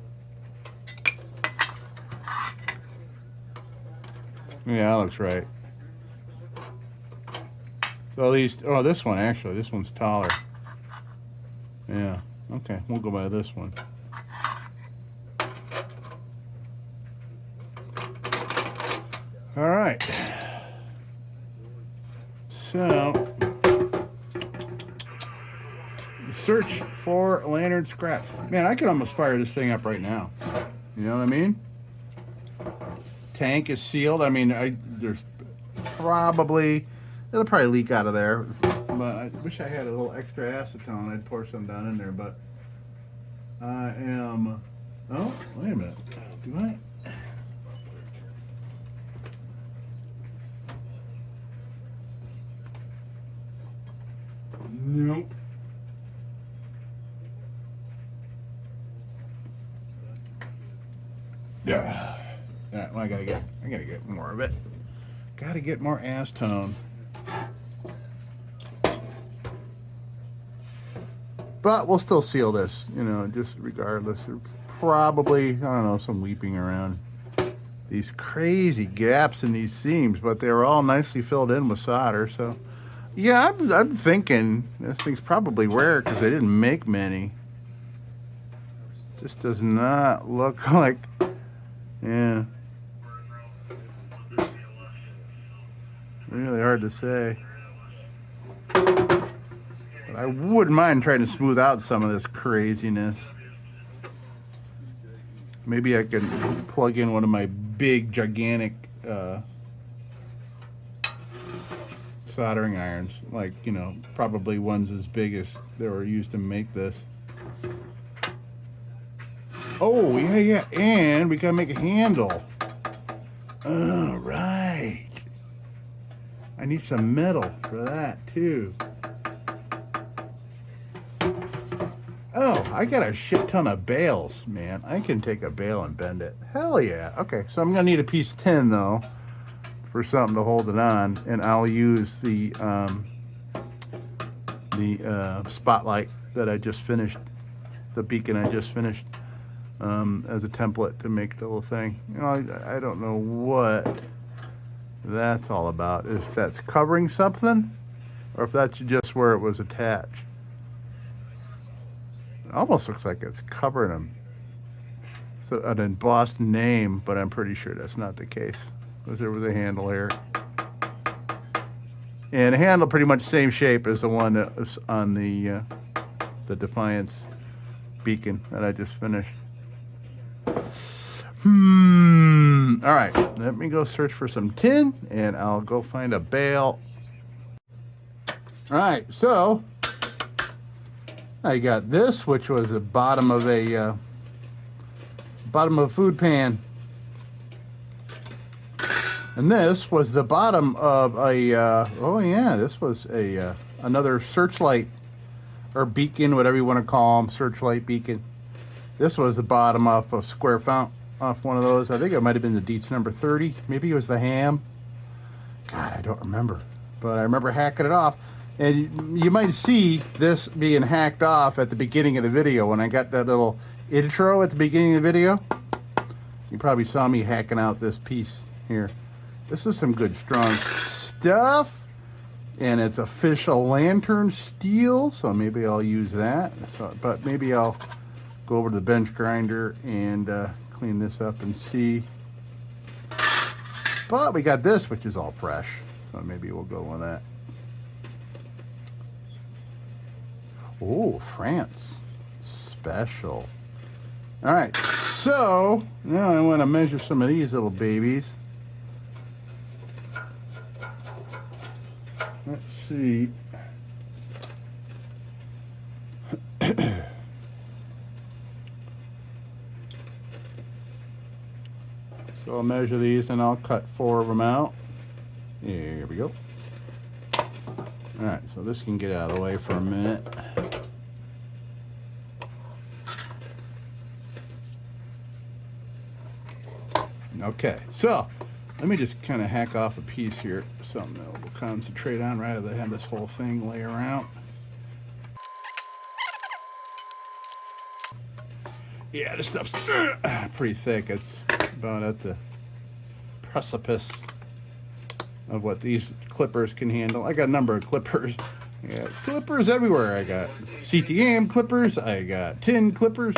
Yeah, that looks right. So at least, oh, this one actually, this one's taller. Yeah, okay, we'll go by this one. All right. So, search for lantern scrap. Man, I could almost fire this thing up right now. You know what I mean? Tank is sealed. I mean, there's probably, it'll probably leak out of there. But I wish I had a little extra acetone. I'd pour some down in there. But I am, oh, wait a minute. Do I? Nope. Yeah. Well, I gotta get more of it. Gotta get more acetone. But we'll still seal this, you know, just regardless. Probably, I don't know, some weeping around these crazy gaps in these seams, but they were all nicely filled in with solder, so. Yeah, I'm thinking this thing's probably rare because they didn't make many. This does not look like, yeah. Really hard to say. But I wouldn't mind trying to smooth out some of this craziness. Maybe I can plug in one of my big, gigantic, soldering irons, like, you know, probably ones as big as they were used to make this. Oh, yeah, and we gotta make a handle. All right. I need some metal for that, too. Oh, I got a shit ton of bales, man. I can take a bale and bend it. Hell yeah. Okay, so I'm gonna need a piece of tin, though, for something to hold it on, and I'll use the spotlight that I just finished, the beacon I just finished, as a template to make the little thing. You know, I don't know what that's all about. If that's covering something, or if that's just where it was attached. It almost looks like it's covering them. So an embossed name, but I'm pretty sure that's not the case. Because there was a handle here. And a handle pretty much same shape as the one that was on the Defiance beacon that I just finished. All right, let me go search for some tin, and I'll go find a bale. All right, so I got this, which was the bottom of a food pan. And this was the bottom of a, oh yeah, this was a another searchlight or beacon, whatever you want to call them, searchlight beacon. This was the bottom off a square fountain, off one of those. I think it might have been the Dietz number 30. Maybe it was the Ham. God, I don't remember. but I remember hacking it off. And you might see this being hacked off at the beginning of the video when I got that little intro at the beginning of the video. You probably saw me hacking out this piece here. This is some good strong stuff. And it's official lantern steel, so maybe I'll use that. But maybe I'll go over to the bench grinder and clean this up and see. But we got this, which is all fresh, so maybe we'll go with that. Oh, France special. All right, so now I want to measure some of these little babies. Let's see. So I'll measure these and I'll cut 4 of them out. Here we go. Alright, so this can get out of the way for a minute. Okay, so let me just kind of hack off a piece here, something that we'll concentrate on rather than have this whole thing lay around. Yeah, this stuff's pretty thick. It's about at the precipice of what these clippers can handle. I got a number of clippers. I got clippers everywhere. I got CTM clippers. I got tin clippers.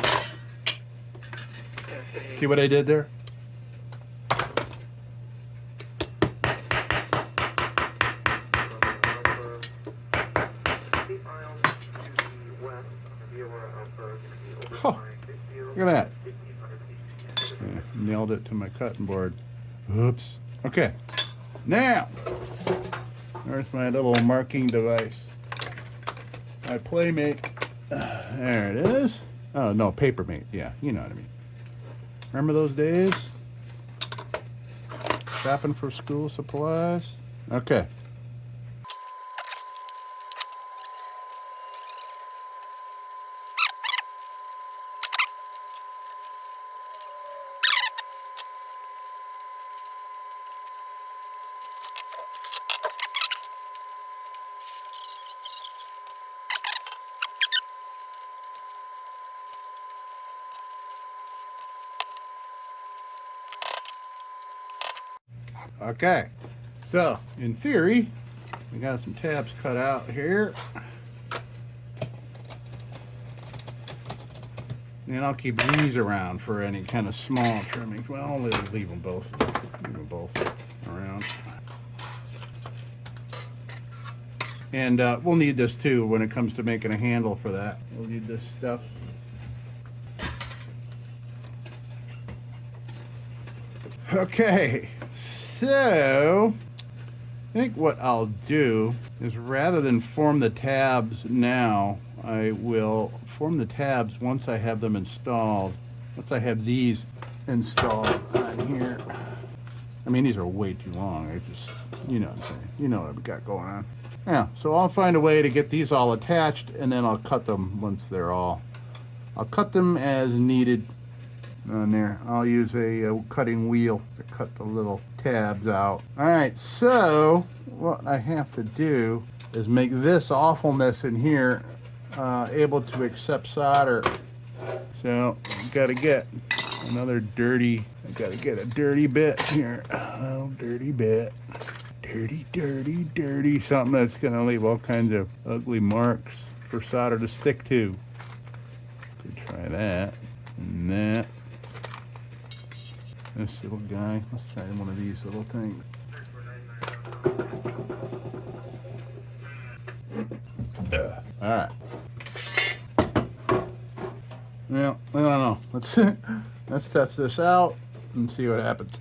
See what I did there? Oh, look at that. Yeah, nailed it to my cutting board. Oops. Okay. Now, there's my little marking device. My Playmate. There it is. Oh, no, Papermate. Yeah, you know what I mean. Remember those days? Shopping for school supplies? Okay. Okay, so in theory, we got some tabs cut out here. And I'll keep these around for any kind of small trimming. Well, I'll leave them both around. And we'll need this too when it comes to making a handle for that. We'll need this stuff. Okay. So, I think what I'll do is rather than form the tabs now, I will form the tabs once I have them installed. Once I have these installed on here. I mean, these are way too long. I just, you know what I'm saying. You know what I've got going on. Yeah, so I'll find a way to get these all attached and then I'll cut them once they're all. I'll cut them as needed. On there, I'll use a cutting wheel to cut the little tabs out. All right, so what I have to do is make this awfulness in here able to accept solder. So I've got to get another dirty. I've got to get a dirty bit here. Oh, dirty bit. Dirty. Something that's going to leave all kinds of ugly marks for solder to stick to. Could try that and that. This little guy. Let's try one of these little things. All right. Well, I don't know. Let's test this out and see what happens.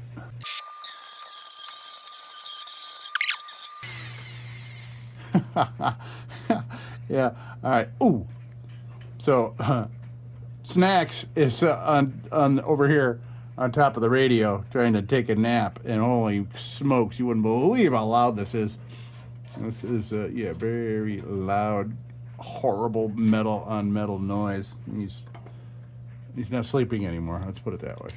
Yeah. All right. Ooh. So, Snacks is on over here on top of the radio trying to take a nap, and holy smokes, you wouldn't believe how loud this is. This is yeah, very loud, horrible metal on metal noise. He's not sleeping anymore, let's put it that way.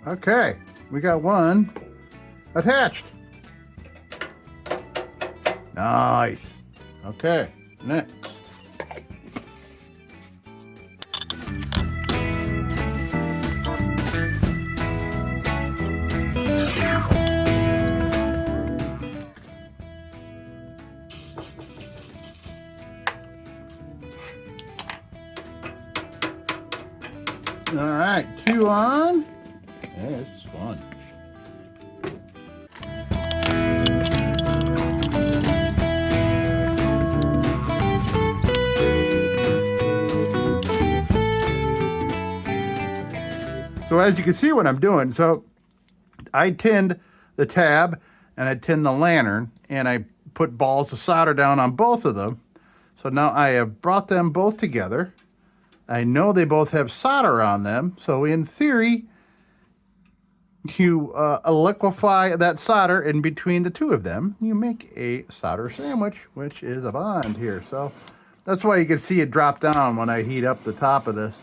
Okay, we got one attached. Nice. Okay, next. All right, 2 on. Yeah, this is fun. So as you can see what I'm doing, so I tinned the tab and I tinned the lantern and I put balls of solder down on both of them. So now I have brought them both together. I know they both have solder on them. So in theory, you liquefy that solder in between the two of them. You make a solder sandwich, which is a bond here. So that's why you can see it drop down when I heat up the top of this.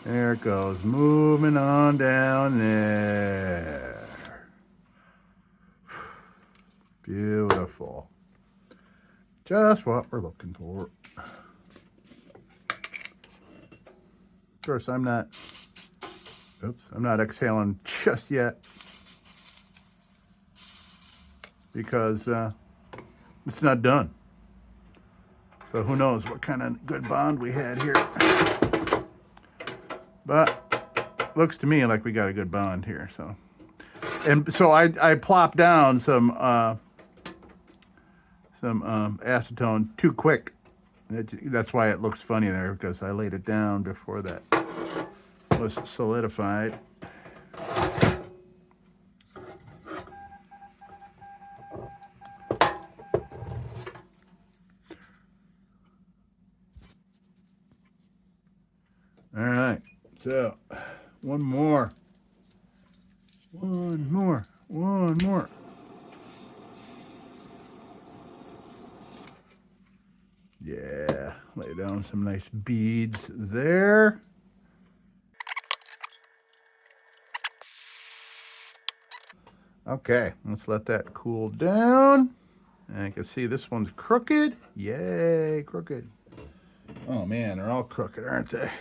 There it goes, moving on down there. Beautiful. Just what we're looking for. Of course, I'm not exhaling just yet because it's not done. So who knows what kind of good bond we had here. But looks to me like we got a good bond here. So, and so I plopped down some acetone too quick. That's why it looks funny there, because I laid it down before that was solidified. All right, so one more. Yeah, lay down some nice beads there. Okay, let's let that cool down. And you can see this one's crooked. Yay, crooked. Oh man, they're all crooked, aren't they?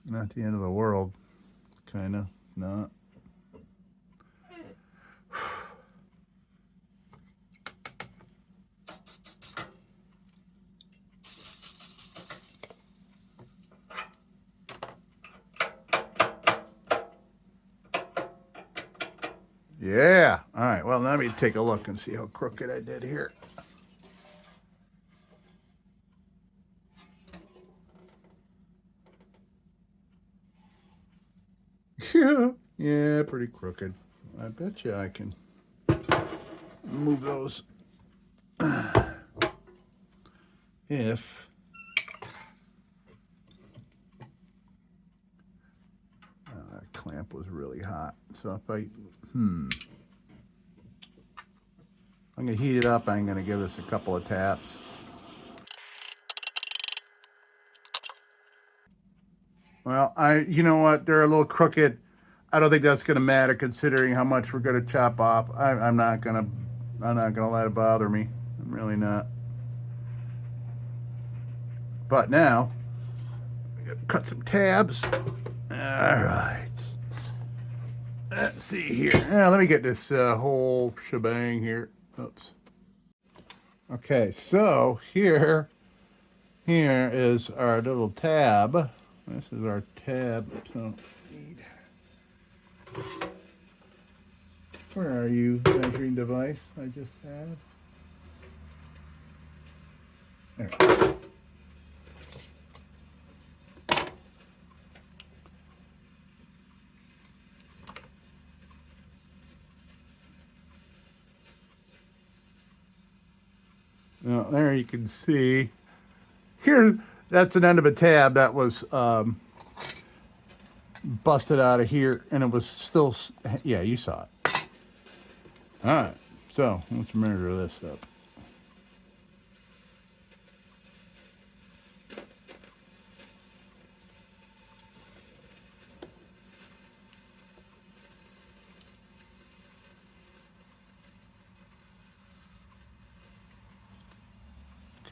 Not the end of the world. Kind of, not. Yeah. All right. Well, let me take a look and see how crooked I did here. Yeah, pretty crooked. I bet you I can move those if that clamp was really hot. So if I I'm gonna heat it up. I'm gonna give this a couple of taps. Well, you know what? They're a little crooked. I don't think that's gonna matter considering how much we're gonna chop off. I'm not gonna let it bother me. I'm really not. But now, I gotta cut some tabs. All right. Let's see here. Now, let me get this whole shebang here. Oops. Okay, so here is our little tab. This is our tab. So, where are you, measuring device I just had? There. Now, there you can see. Here, that's an end of a tab that was busted out of here, and it was still, yeah, you saw it. All right, so let's measure this up.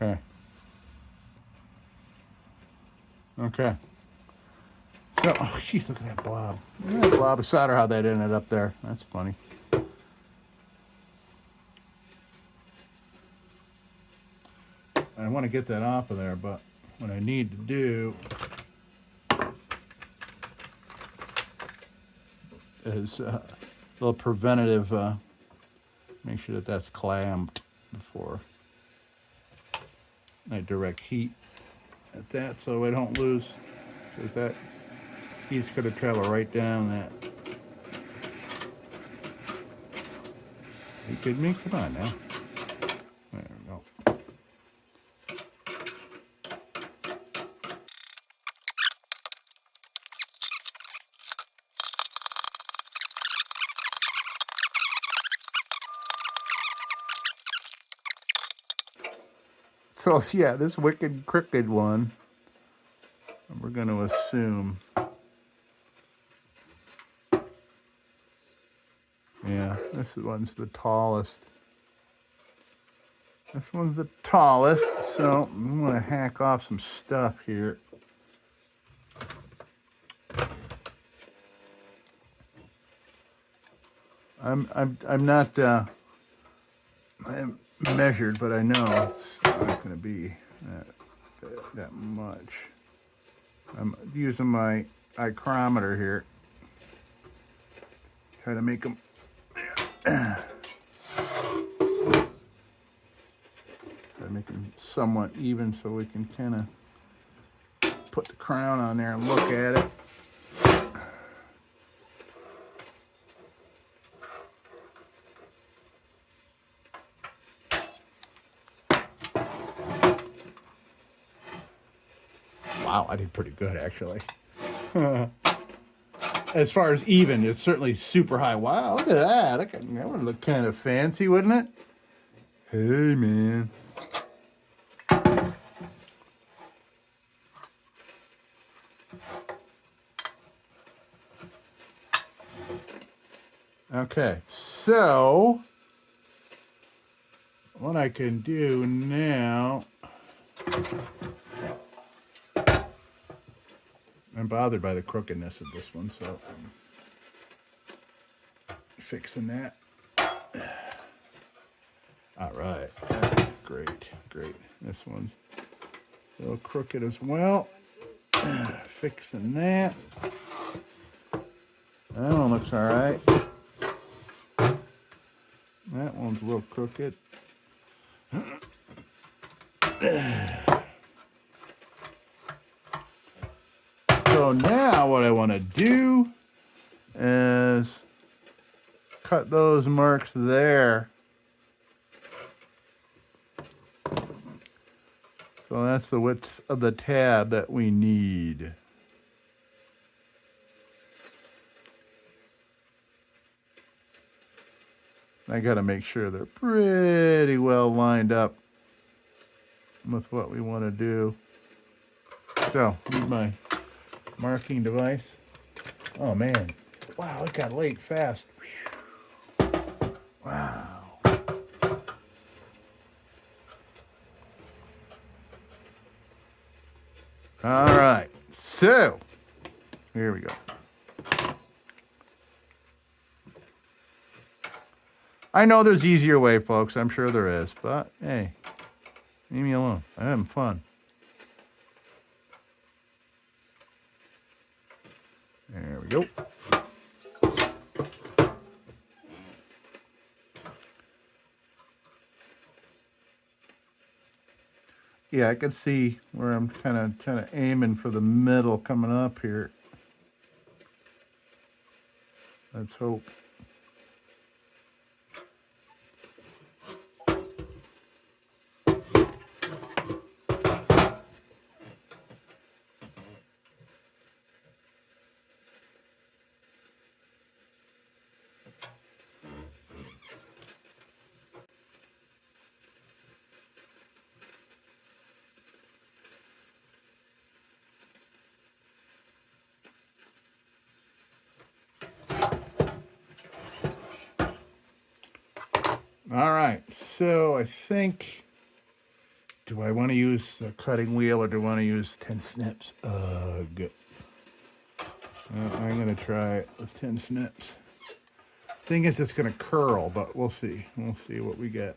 Okay. Okay. So, oh, jeez, look at that blob. Look at that blob of solder, how that ended up there. That's funny. I want to get that off of there, but what I need to do is a little preventative, make sure that that's clamped before I direct heat at that so I don't lose, because that heat's going to travel right down that. Are you kidding me? Come on now. There we go. So yeah, this wicked crooked one, we're going to assume, yeah, this one's the tallest. This one's the tallest, so I'm going to hack off some stuff here. I'm not I'm measured, but I know it's not going to be that much. I'm using my micrometer here. Try to make them. Try to make them somewhat even so we can kind of put the crown on there and look at it. Wow, I did pretty good actually. As far as even, it's certainly super high. Wow, look at that. That would look kind of fancy, wouldn't it? Hey, man. Okay, so what I can do now, I'm bothered by the crookedness of this one, so I'm fixing that. All right, great. This one's a little crooked as well. Fixing that. That one looks all right. That one's a little crooked. So now what I want to do is cut those marks there. So that's the width of the tab that we need. I got to make sure they're pretty well lined up with what we want to do. So, use my marking device. Oh man, wow, it got late fast. Wow. All right, so here we go. I know there's easier way, folks. I'm sure there is, but hey, leave me alone. I'm having fun. There we go. Yeah, I can see where I'm kind of aiming for the middle coming up here. Let's hope. All right, so I think, do I want to use the cutting wheel or do I want to use 10 snips? Good. I'm going to try it with 10 snips. Thing is, it's going to curl, but we'll see. We'll see what we get.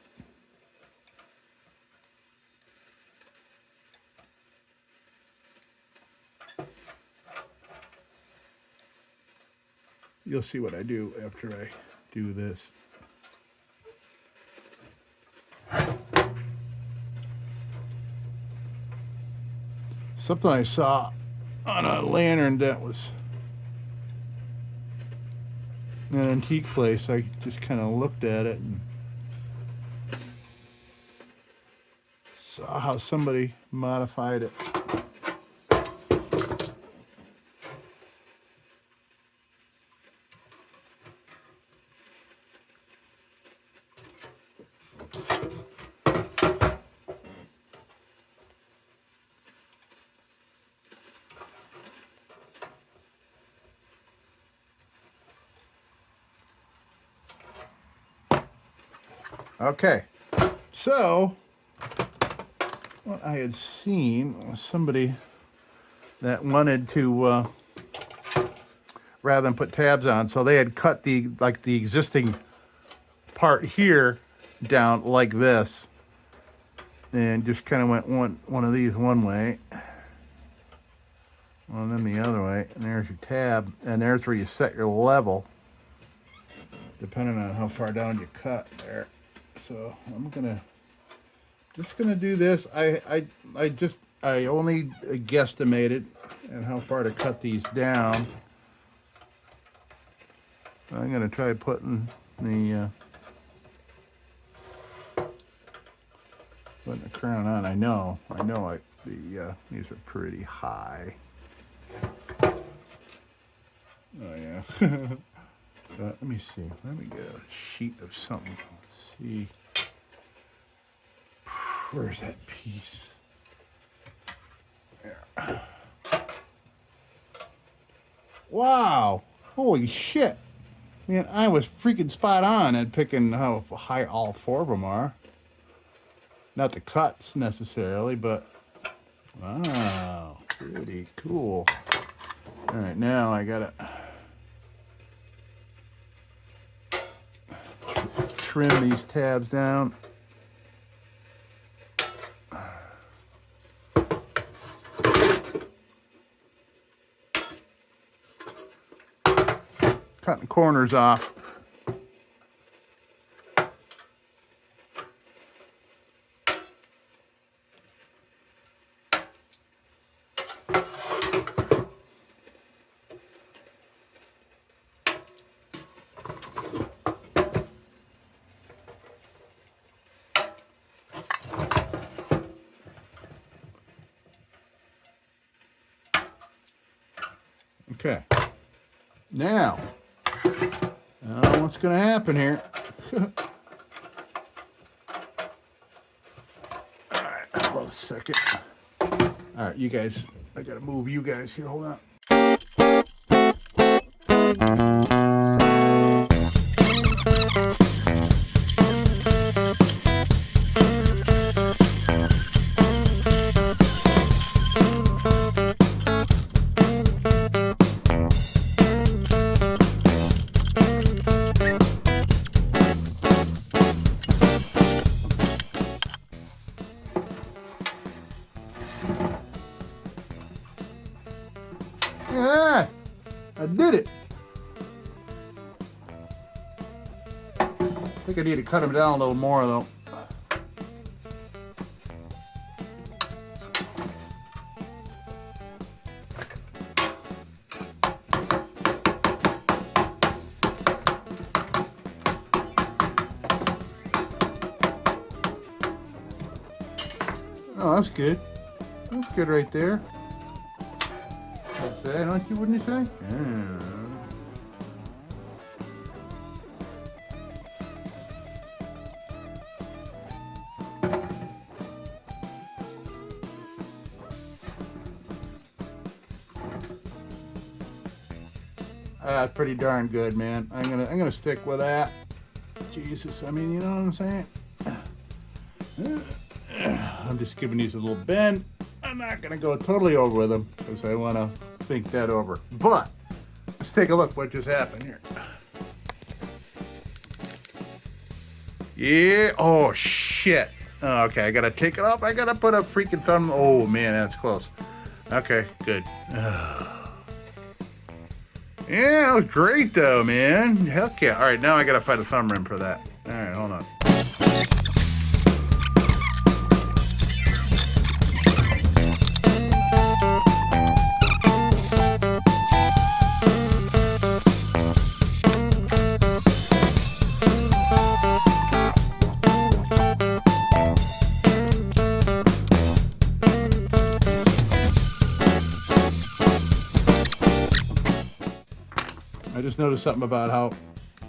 You'll see what I do after I do this. Something I saw on a lantern that was in an antique place. I just kind of looked at it and saw how somebody modified it. Okay, so what I had seen was somebody that wanted to, rather than put tabs on, so they had cut the existing part here down like this, and just kind of went one of these one way, one of them the other way, and there's your tab, and there's where you set your level, depending on how far down you cut there. So I'm just gonna do this. I only guesstimated and how far to cut these down. I'm gonna try putting the crown on. I know these are pretty high. Oh yeah. Let me see. Let me get a sheet of something. Let's see. Where's that piece? There. Wow. Holy shit. Man, I was freaking spot on at picking how high all four of them are. Not the cuts necessarily, but wow. Pretty cool. All right, now I gotta trim these tabs down. Cutting corners off. Okay. Now, I don't know what's going to happen here. Alright, hold on a second. Alright, you guys, I gotta move you guys here, hold on. Yeah, I did it. I think I need to cut them down a little more though. Oh, that's good. That's good right there. That's that, don't you, wouldn't you say? Yeah. That's pretty darn good, man. I'm gonna stick with that. Jesus, I mean, you know what I'm saying? I'm just giving these a little bend. I'm not gonna go totally over with them because I want to think that over. But let's take a look what just happened here. Yeah. Oh shit. Okay, I gotta take it off. I gotta put a freaking thumb. Oh man, that's close. Okay, good. Yeah, that was great though, man. Heck yeah. All right, now I gotta find a thumb rim for that. All right, hold on. I just noticed something about how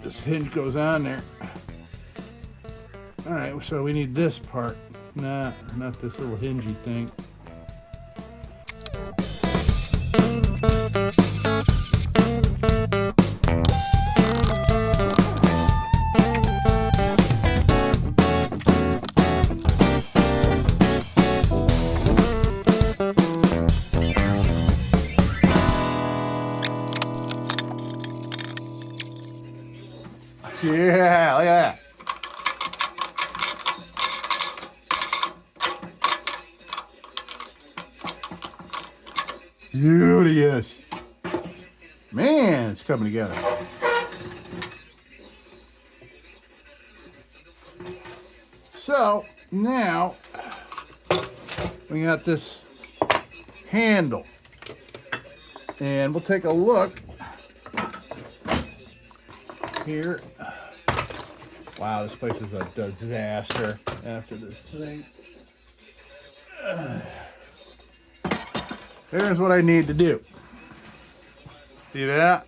this hinge goes on there. All right, so we need this part, not this little hingey thing. Yeah, look at that. Beauteous. Man, it's coming together. So now we got this handle, and we'll take a look here. Wow, this place is a disaster after this thing. Here's what I need to do. See that?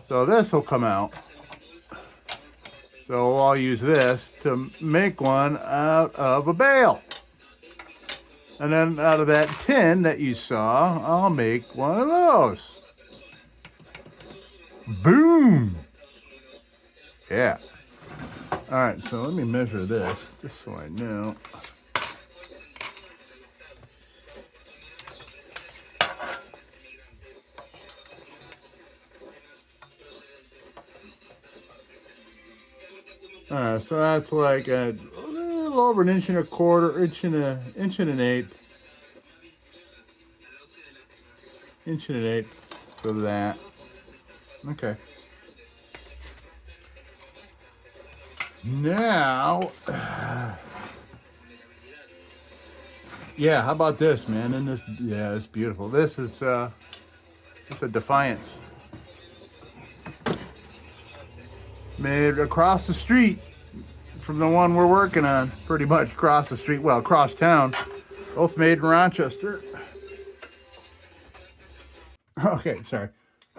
So this will come out. So I'll use this to make one out of a bale. And then out of that tin that you saw, I'll make one of those. Boom! Yeah. All right, so let me measure this, just so I know. All right, so that's like a little over an inch and a quarter, inch and an eighth. Inch and an eighth for that. Okay. Now, yeah, how about this, man? And this, yeah, it's beautiful. This is it's a Defiance. Made across the street from the one we're working on, pretty much across the street, well, across town. Both made in Rochester. Okay, sorry.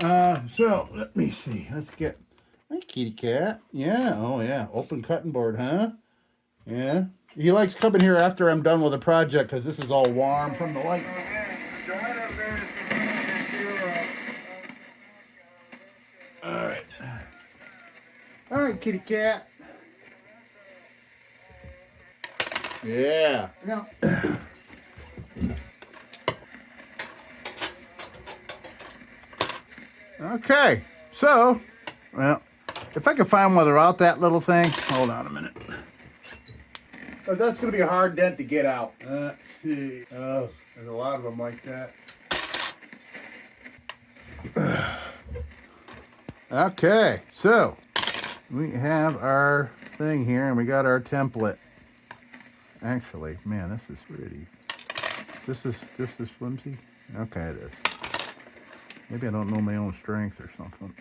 So let me see. I kitty cat. Yeah, oh yeah, open cutting board, huh? Yeah. He likes coming here after I'm done with a project because this is all warm from the lights. All right. All right, kitty cat. Yeah. No. Okay. So, well, if I can find one without that little thing, hold on a minute. But that's going to be a hard dent to get out. Let's see. Oh, there's a lot of them like that. Okay, so we have our thing here and we got our template. Actually, man, this is pretty. This is flimsy? Okay, it is. Maybe I don't know my own strength or something.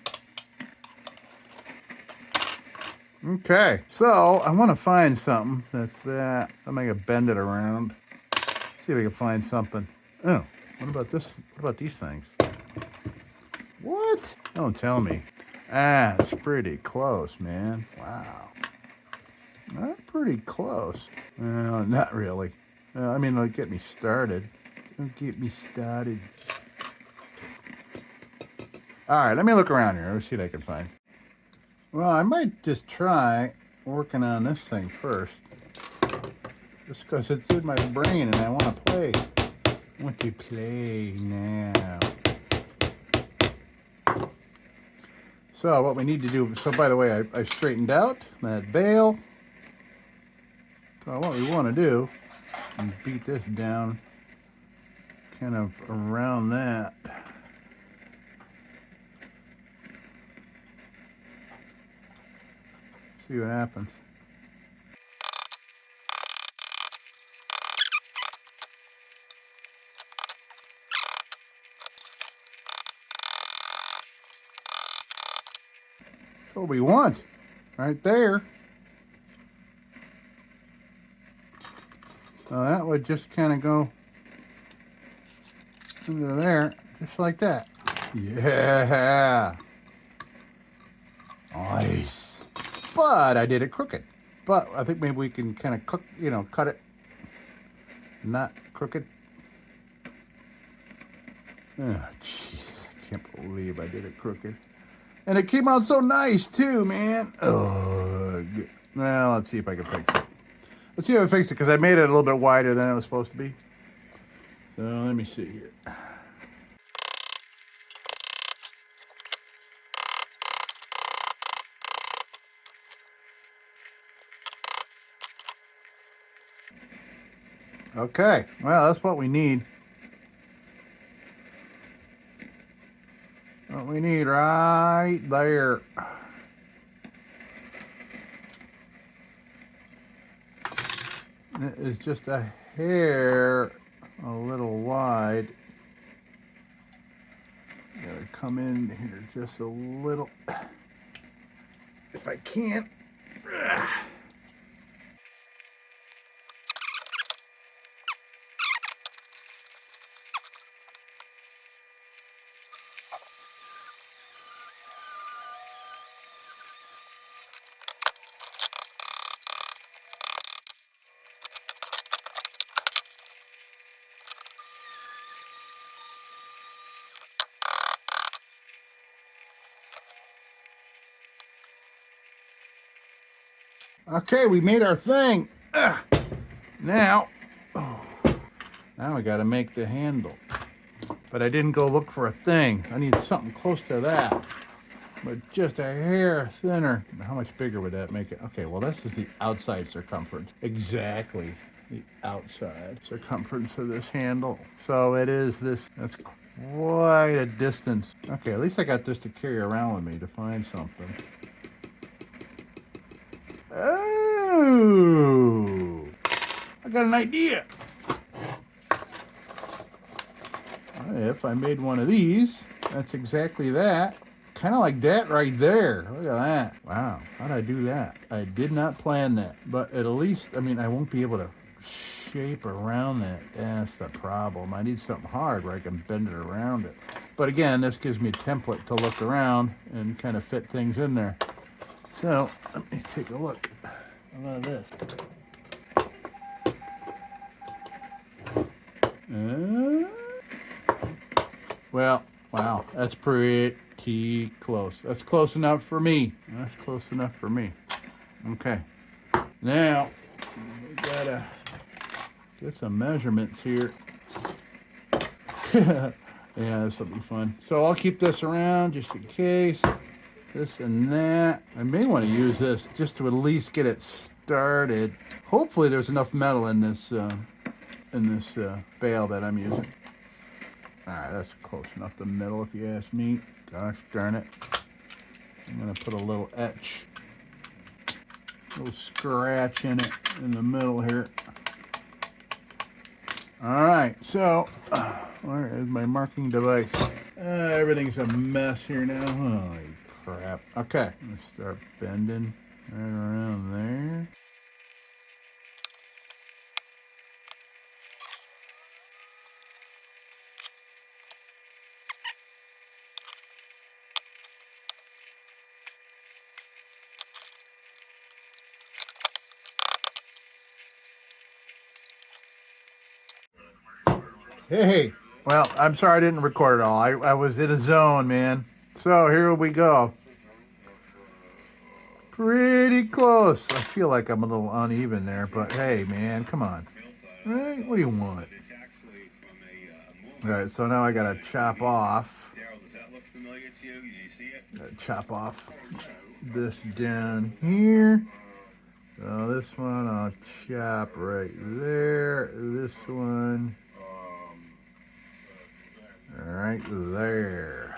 Okay, so I want to find something that's that. I'm going to bend it around. See if we can find something. Oh, what about this? What about these things? What? Don't tell me. Ah, it's pretty close, man. Wow. Not pretty close. Well, not really. I mean, it'll get me started. Don't get me started. All right, let me look around here. Let's see what I can find. Well, I might just try working on this thing first. Just because it's in my brain and I want to play. I want to play now. So what we need to do, so by the way, I straightened out that bail. So what we want to do is beat this down kind of around that. See what happens. That's what we want, right there. So that would just kind of go into there, just like that. Yeah. Nice. But I did it crooked. But I think maybe we can kind of cut it. Not crooked. Oh, Jesus. I can't believe I did it crooked. And it came out so nice, too, man. Ugh. Well, let's see if I can fix it. Let's see if I fix it, because I made it a little bit wider than it was supposed to be. So, let me see here. Okay, well, that's what we need. What we need right there. It is just a hair a little wide. Gotta come in here just a little. If I can. Okay, we made our thing. Now we got to make the handle. But I didn't go look for a thing. I need something close to that, but just a hair thinner. How much bigger would that make it? Okay, well, this is the outside circumference. Exactly the outside circumference of this handle. So it is this. That's quite a distance. Okay, at least I got this to carry around with me to find something. Oh, I got an idea. If I made one of these, that's exactly that. Kind of like that right there. Look at that. Wow, how'd I do that? I did not plan that. But at least, I mean, I won't be able to shape around that. That's the problem. I need something hard where I can bend it around it. But again, this gives me a template to look around and kind of fit things in there. So let me take a look. How about this? Well, wow, that's pretty close. That's close enough for me. That's close enough for me. Okay. Now, we gotta get some measurements here. Yeah, this will be fun. So I'll keep this around just in case. This and that. I may want to use this just to at least get it started. Hopefully there's enough metal in this bale that I'm using. All right, that's close enough to middle if you ask me. Gosh darn it. I'm gonna put a little etch, a little scratch in it in the middle here. All right, so where is my marking device? Everything's a mess here now. Holy crap. Okay, let's start bending right around there. Hey, well, I'm sorry I didn't record it all. I was in a zone, man. So here we go. Pretty close. I feel like I'm a little uneven there, but hey, man, come on. Right? What do you want? All right, so now I gotta chop off. Gotta chop off this down here. So this one I'll chop right there. This one right there.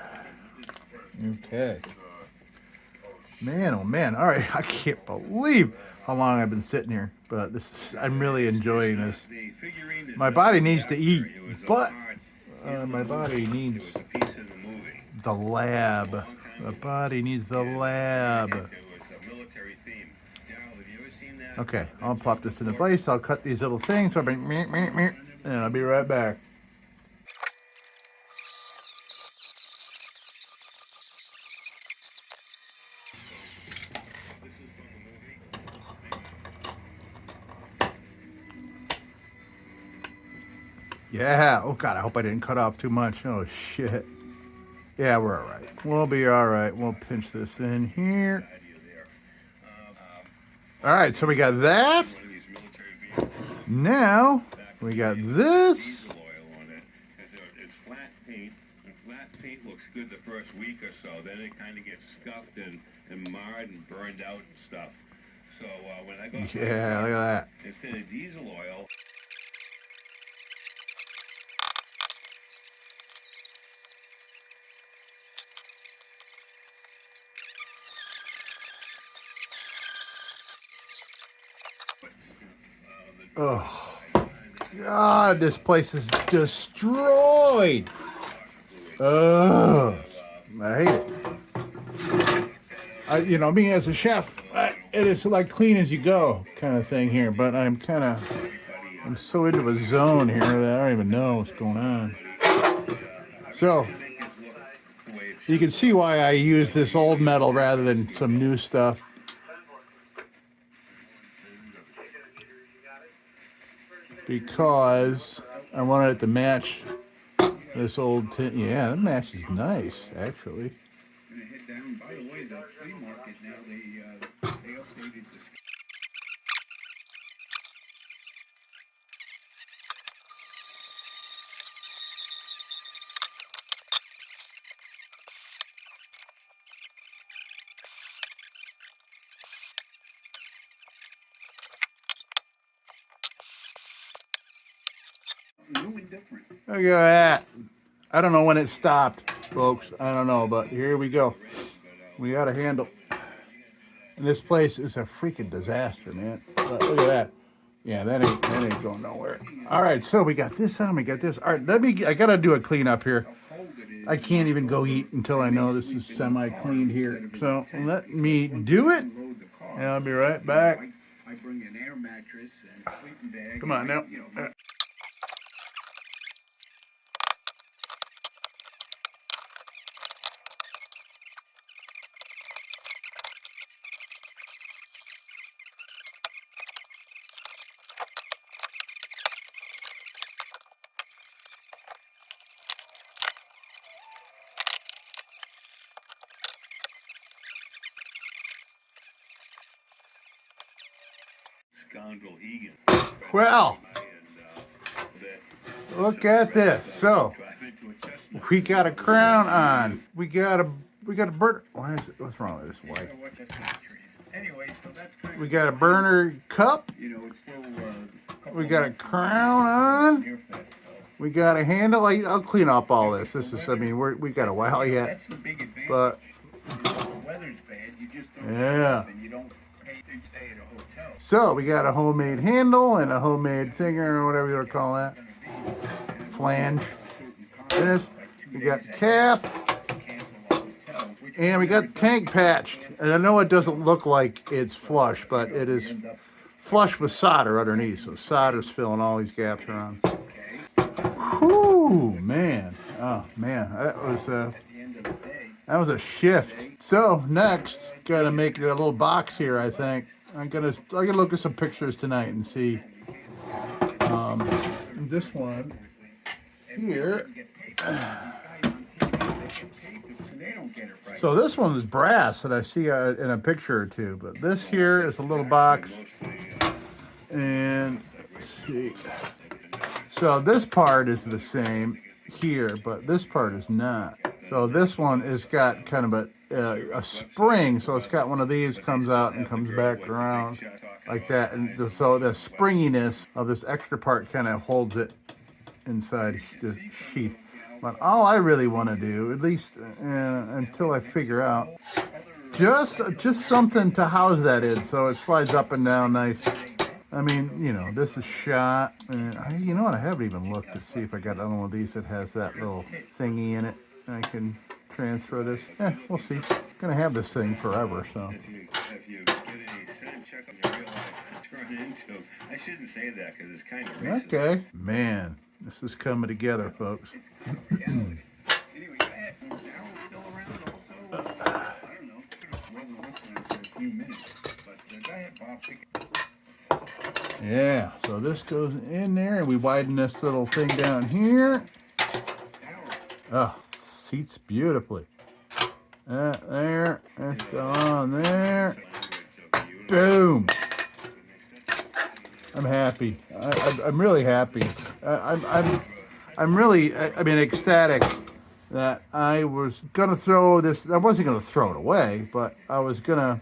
Okay. Man, oh man. All right, I can't believe how long I've been sitting here, but I'm really enjoying this. My body needs to eat, but my body needs the lab. The body needs the lab. Okay, I'll plop this in the vise. I'll cut these little things. I'll be and I'll be right back. Yeah. Oh God, I hope I didn't cut off too much. Oh shit. Yeah, we're all right. We'll be all right. We'll pinch this in here. All right, so we got that. Now we got this. It's flat paint, and flat paint looks good the first week or so. Then it kind of gets scuffed and marred and burned out and stuff. So when I got look at that. Instead of diesel oil. Oh, God, this place is destroyed. Ugh, I hate it. You know, me as a chef, it is like clean as you go kind of thing here, but I'm so into a zone here that I don't even know what's going on. So, you can see why I use this old metal rather than some new stuff. Because I wanted it to match this old tin. Yeah, that matches nice, actually. By the way, the flea market now, they updated the. Look at that. I don't know when it stopped, folks. I don't know, but here we go. We got a handle. And this place is a freaking disaster, man. Look at that. Yeah, that ain't going nowhere. All right, so we got this on. We got this. All right, I gotta do a cleanup here. I can't even go eat until I know this is semi-cleaned here. So let me do it, and I'll be right back. Come on now. Well, look at this. So we got a crown on. We got a burner. What's wrong with this light? We got a burner cup. We got a crown on. We got a handle. I'll clean up all this. This is, I mean, we got a while yet, but yeah. So we got a homemade handle and a homemade thinger or whatever you want to call that. Flange. This. We got the cap. And we got the tank patched. And I know it doesn't look like it's flush, but it is flush with solder underneath. So solder's filling all these gaps around. Whew, man. Oh, man. That was a shift. So next, gotta make a little box here, I think. I'm gonna look at some pictures tonight and see. This one here. So this one is brass that I see in a picture or two, but this here is a little box. And let's see. So this part is the same here, but this part is not. So this one has got kind of a spring, so it's got one of these comes out and comes back around like that, and so the springiness of this extra part kind of holds it inside the sheath. But all I really want to do, at least until I figure out, just something to house that in, so it slides up and down nice. I mean, you know, this is shot, and you know what? I haven't even looked to see if I got another one of these that has that little thingy in it. I can transfer this. We'll see. Gonna have this thing forever, so. I shouldn't say that because it's kind of racist. Okay, man, this is coming together, folks. Yeah, so this goes in there, and we widen this little thing down here. Oh, seats beautifully. There, let's go on there. Boom. I'm happy. I'm really happy. I'm really, I mean, ecstatic that I was gonna throw this. I wasn't gonna throw it away, but it was gonna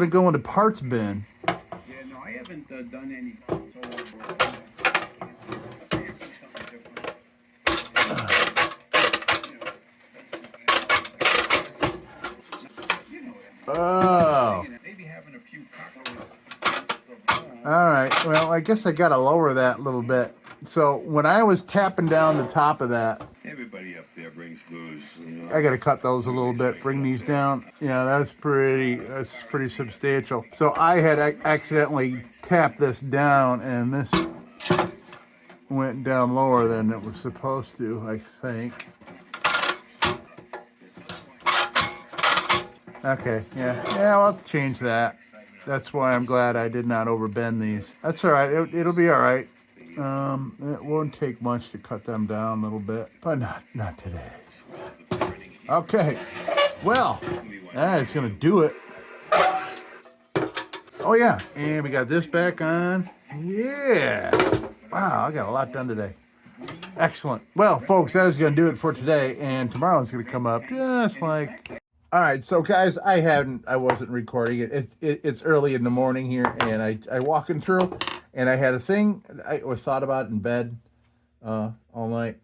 go into parts bin. Yeah, no, I haven't done any. Oh. All right. Well, I guess I got to lower that a little bit. So when I was tapping down the top of that, everybody up there brings booze. You know? I got to cut those a little bit, bring these down. Yeah, that's pretty substantial. So I had accidentally tapped this down, and this went down lower than it was supposed to, I think. Okay, yeah, I'll have to change that. That's why I'm glad I did not overbend these. That's all right. It'll be all right. It won't take much to cut them down a little bit, but not today. Okay. Well, that is gonna do it. Oh yeah, and we got this back on. Yeah. Wow, I got a lot done today. Excellent. Well, folks, that is gonna do it for today, and tomorrow's gonna come up just like. All right, so guys, I wasn't recording it. It's early in the morning here, and I walking through, and I had a thing I was thought about in bed all night,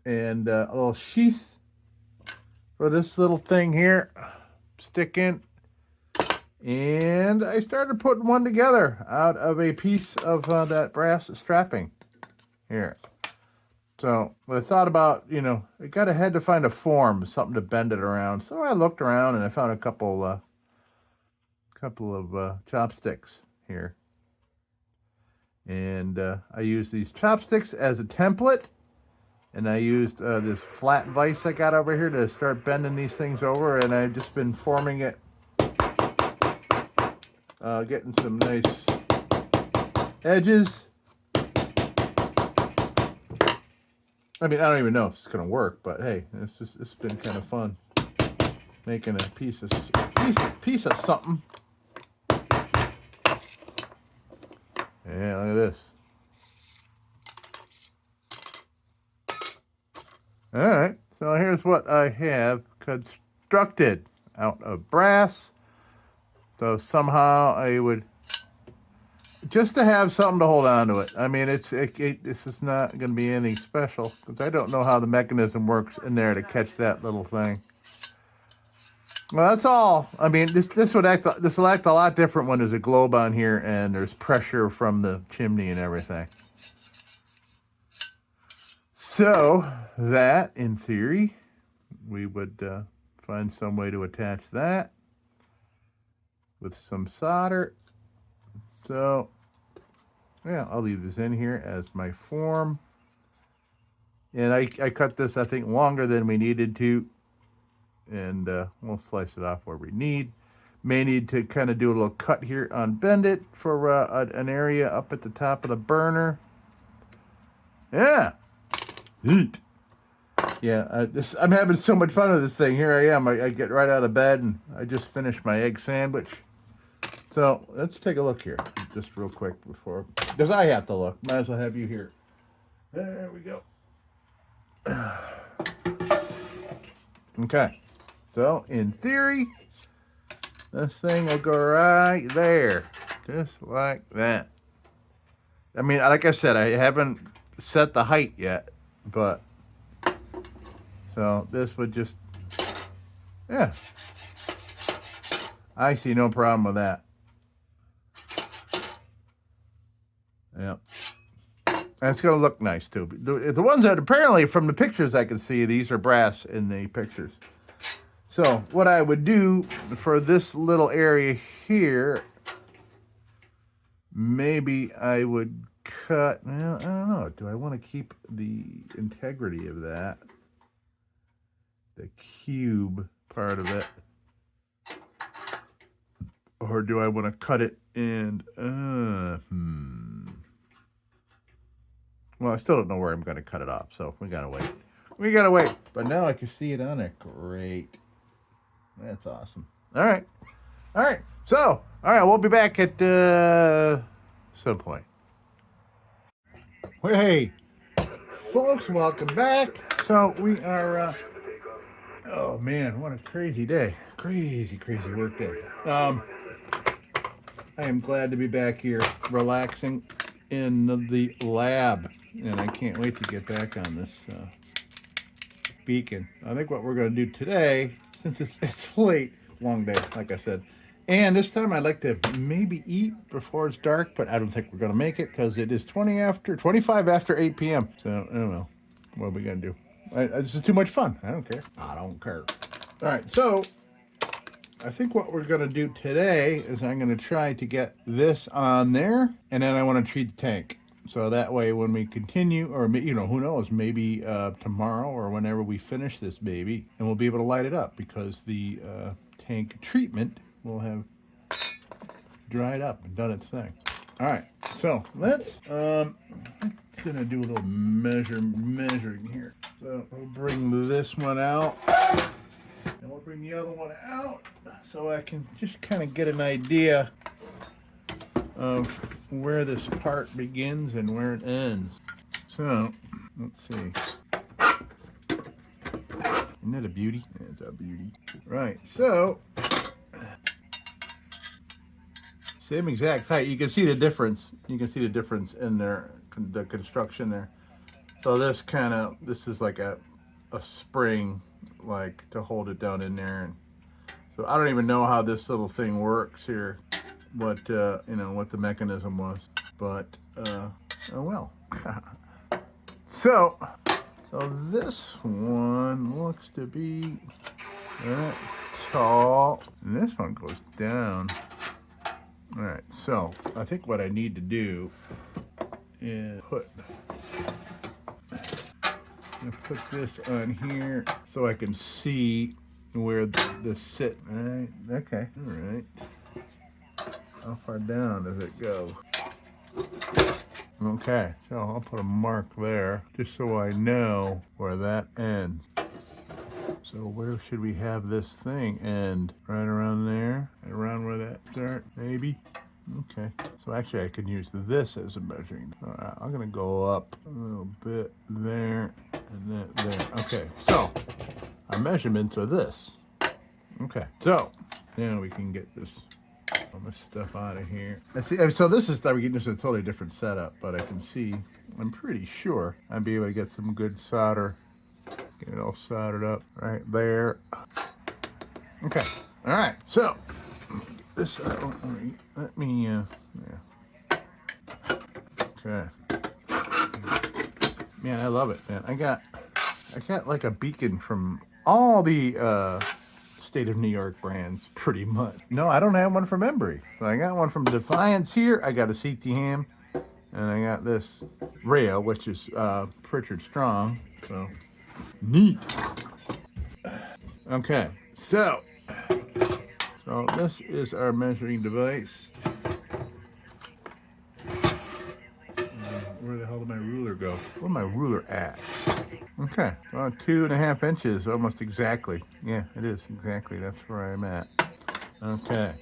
and a little sheath for this little thing here, stick in, and I started putting one together out of a piece of that brass strapping here. So, but I thought about, you know, I had to find a form, something to bend it around. So I looked around and I found a couple of chopsticks here. And I used these chopsticks as a template. And I used this flat vise I got over here to start bending these things over. And I've just been forming it, getting some nice edges. I mean, I don't even know if it's going to work, but hey, it's been kind of fun making a piece of something. Yeah, look at this. All right, so here's what I have constructed out of brass. So somehow I would, just to have something to hold on to it. I mean, this is not going to be anything special because I don't know how the mechanism works in there to catch that little thing. Well, that's all. I mean, this will act a lot different when there's a globe on here and there's pressure from the chimney and everything. So that, in theory, we would find some way to attach that with some solder. So yeah, I'll leave this in here as my form. And I cut this, I think, longer than we needed to. And we'll slice it off where we need. May need to kind of do a little cut here on bend it for an area up at the top of the burner. Yeah. Neat. Yeah, I'm having so much fun with this thing. Here I am. I get right out of bed and I just finished my egg sandwich. So let's take a look here, just real quick before, because I have to look. Might as well have you here. There we go. Okay, so in theory, this thing will go right there, just like that. I mean, like I said, I haven't set the height yet, but so this would just, yeah. I see no problem with that. Yeah. And it's going to look nice, too. The ones that apparently, from the pictures I can see, these are brass in the pictures. So, what I would do for this little area here, maybe I would cut, well, I don't know. Do I want to keep the integrity of that? The cube part of it. Or do I want to cut it and, well, I still don't know where I'm going to cut it off, so we got to wait. We got to wait. But now I can see it on there. Great. That's awesome. All right. All right. So, all right, we'll be back at some point. Hey, folks, welcome back. So we are, oh, man, what a crazy day. Crazy work day. I am glad to be back here relaxing in the lab. And I can't wait to get back on this beacon. I think what we're going to do today, since it's late, long day, like I said, and this time I'd like to maybe eat before it's dark, but I don't think we're going to make it because it is 25 after 8 p.m. So, I don't know. What are we going to do? This is too much fun. I don't care. I don't care. All right, so I think what we're going to do today is I'm going to try to get this on there, and then I want to treat the tank. So that way when we continue, or, you know, who knows, maybe tomorrow or whenever we finish this baby, and we'll be able to light it up because the tank treatment will have dried up and done its thing. All right, so let's, I'm gonna do a little measuring here. So we'll bring this one out, and we'll bring the other one out so I can just kind of get an idea of where this part begins and where it ends. So, let's see. Isn't that a beauty? It's a beauty. Right, so, same exact height. You can see the difference. You can see the difference in the construction there. So this is like a spring, like, to hold it down in there. And so I don't even know how this little thing works here. What you know, what the mechanism was, but oh well. So this one looks to be that tall, and this one goes down. All right, so I think what I need to do is put this on here so I can see where this sits. All right, okay, all right. How far down does it go? Okay, so I'll put a mark there just so I know where that ends. So where should we have this thing end? Right around there? Right around where that starts, maybe? Okay, so actually I could use this as a measuring. All right, I'm gonna go up a little bit there and then there. Okay, so our measurements are this. Okay, so now we can get all this stuff out of here. I see. So this is getting this is a totally different setup, but I can see. I'm pretty sure I'd be able to get some good solder. Get it all soldered up right there. Okay. All right. So this. Let me. Yeah. Okay. Man, I love it, man. I got like a beacon from all the state of New York brands, pretty much. No, I don't have one from Embry. So I got one from Defiance here. I got a CT Ham, and I got this Rayo, which is Pritchard Strong. So neat. Okay, so this is our measuring device. Where the hell did my ruler go? Where's my ruler at? Okay, 2.5 inches, almost exactly. Yeah, it is exactly. That's where I'm at. Okay.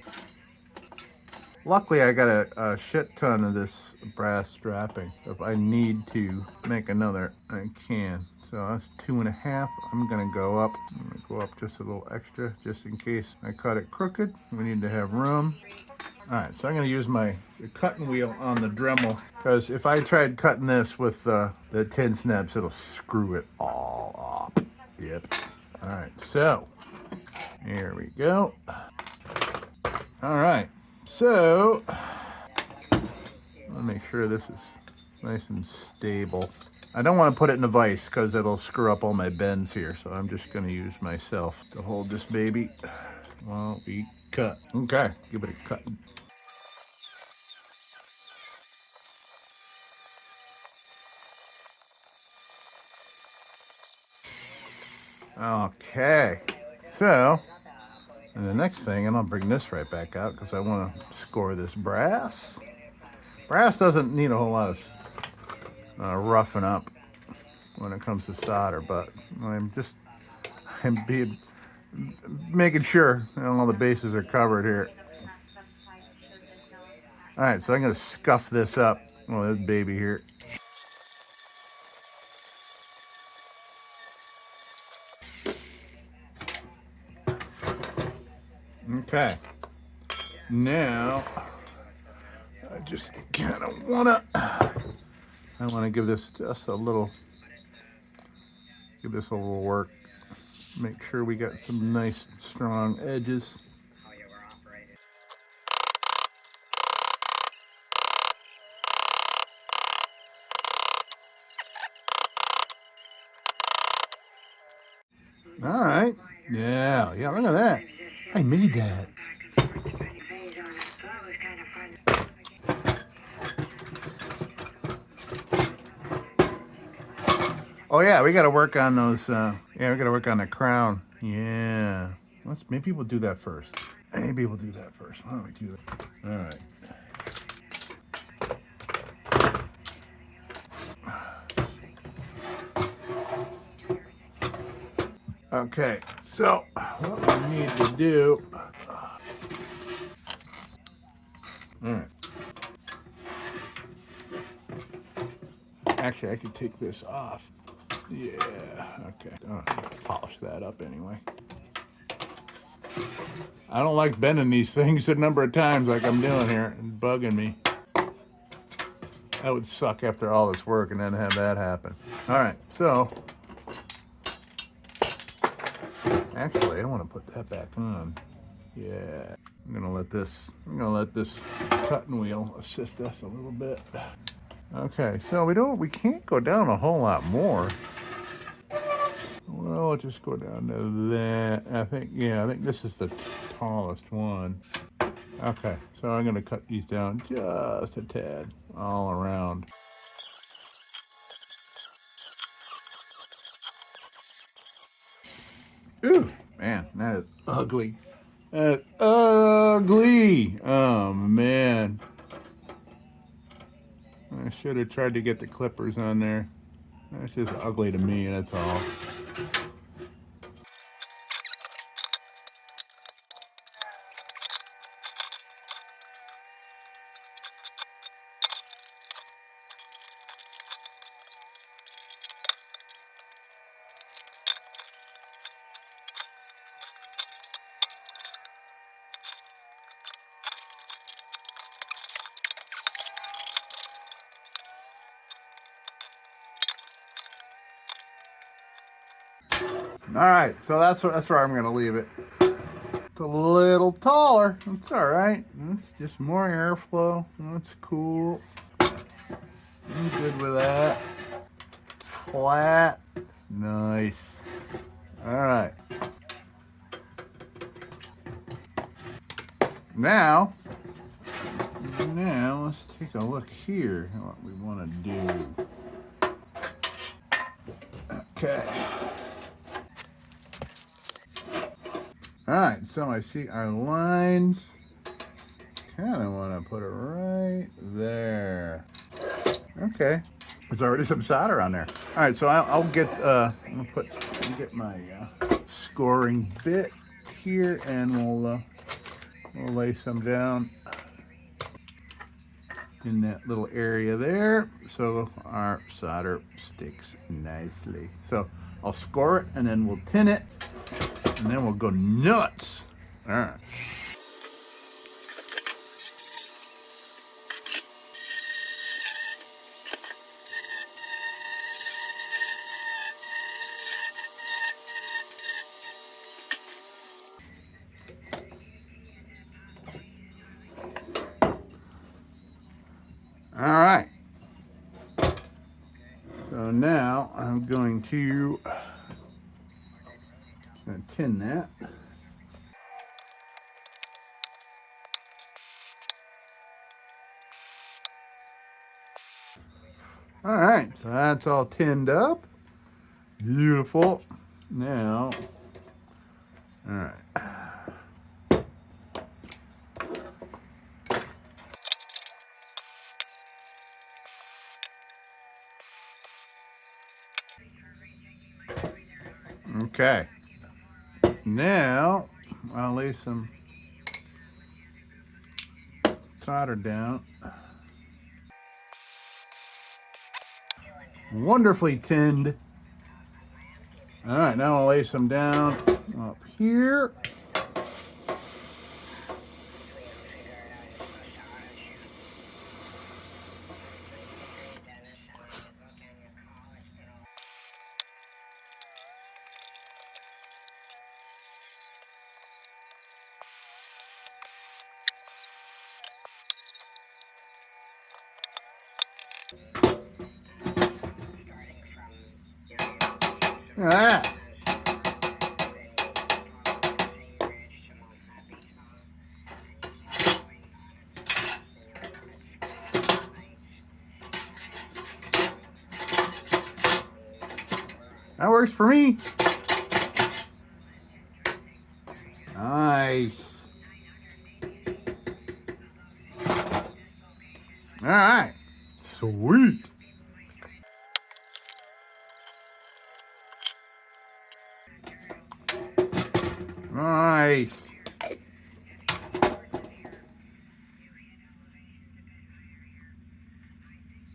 Luckily, I got a shit ton of this brass strapping. So if I need to make another, I can. So that's 2.5. I'm gonna go up. I'm gonna go up just a little extra, just in case I cut it crooked. We need to have room. All right, so I'm gonna use my cutting wheel on the Dremel, because if I tried cutting this with the tin snaps, it'll screw it all up. Yep. All right, so here we go. All right, so I'll make sure this is nice and stable. I don't want to put it in a vise because it'll screw up all my bends here, so I'm just gonna use myself to hold this baby while we cut. Okay, give it a cut. Okay, so, and the next thing, and I'll bring this right back out because I want to score this brass. Brass doesn't need a whole lot of roughing up when it comes to solder, but I'm making sure all the bases are covered here. All right, so I'm going to scuff this up. Oh, this baby here. Okay. Now, I just kind of want to give this just a little work. Make sure we got some nice strong edges. All right. Yeah, look at that. I made that. Oh yeah, we got to work on those. Yeah, we got to work on the crown. Yeah. Maybe we'll do that first. Why don't we do that? All right. Okay, so what we need to do. All right. Actually, I could take this off. Yeah, okay. Polish that up anyway. I don't like bending these things a number of times like I'm doing here. It's bugging me. That would suck after all this work and then have that happen. All right, so actually I want to put that back on. Yeah, I'm gonna let this cutting wheel assist us a little bit. Okay, so we can't go down a whole lot more. Well, let's just go down to that. I think this is the tallest one. Okay, so I'm gonna cut these down just a tad all around. Ooh, man, that is ugly. That's ugly. Oh man. I should have tried to get the clippers on there. That's just ugly to me, that's all. All right, so that's where I'm gonna leave it. It's a little taller. It's all right. It's just more airflow. That's cool. I'm good with that. It's flat. Nice. All right. Now let's take a look here at what we want to do. Okay. All right, so I see our lines. Kind of want to put it right there. Okay. There's already some solder on there. All right, so I'll get get my scoring bit here, and we'll lay some down in that little area there, so our solder sticks nicely. So I'll score it, and then we'll tin it, and then we'll go nuts. All right. All right. So now I'm going to tin that. All right, so that's all tinned up. Beautiful. Now, all right. Okay. Now, I'll lay some solder down. Wonderfully tinned. All right, now I'll lay some down up here. Look at that. That works for me. Nice. All right. Sweet. Nice.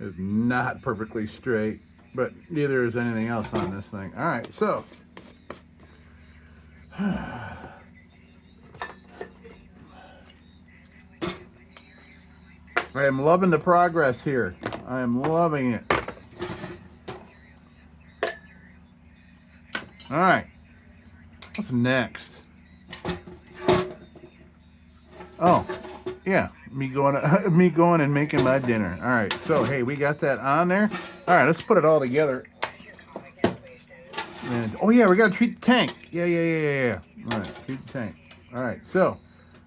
It's not perfectly straight, but neither is anything else on this thing. All right, so I am loving the progress here. I am loving it. All right, what's next? Oh, yeah, me going and making my dinner. All right, so hey, we got that on there. All right, let's put it all together. And, oh yeah, we gotta treat the tank. Yeah. All right, treat the tank. All right, so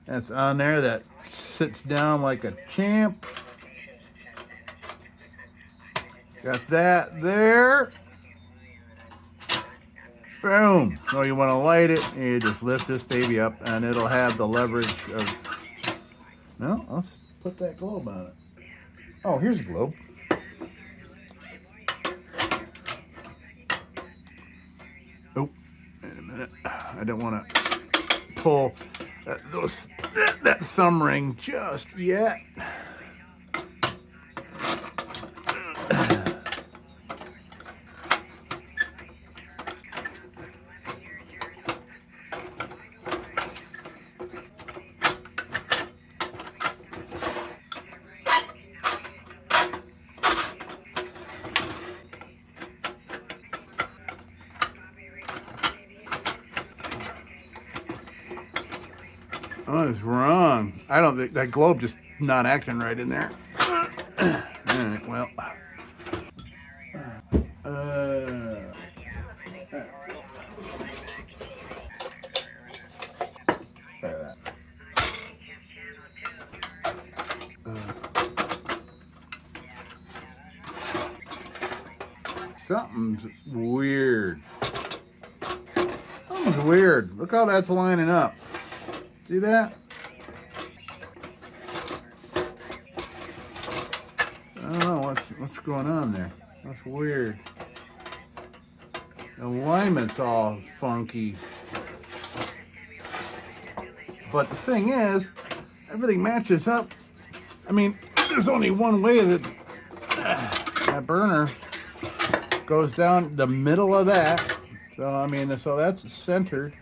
that's on there. That sits down like a champ. Got that there. Boom. So you want to light it, and you just lift this baby up, and it'll have the leverage of. No, let's put that globe on it. Oh, here's a globe. Oh, wait a minute. I don't want to pull that thumb ring just yet. What is wrong? I don't think that globe just not acting right in there. All right, well. Try that. Something's weird. Something's weird. Look how that's lining up. See that? I don't know what's going on there. That's weird. The alignment's all funky. But the thing is, everything matches up. I mean, there's only one way that that burner goes down the middle of that. So I mean, so that's centered.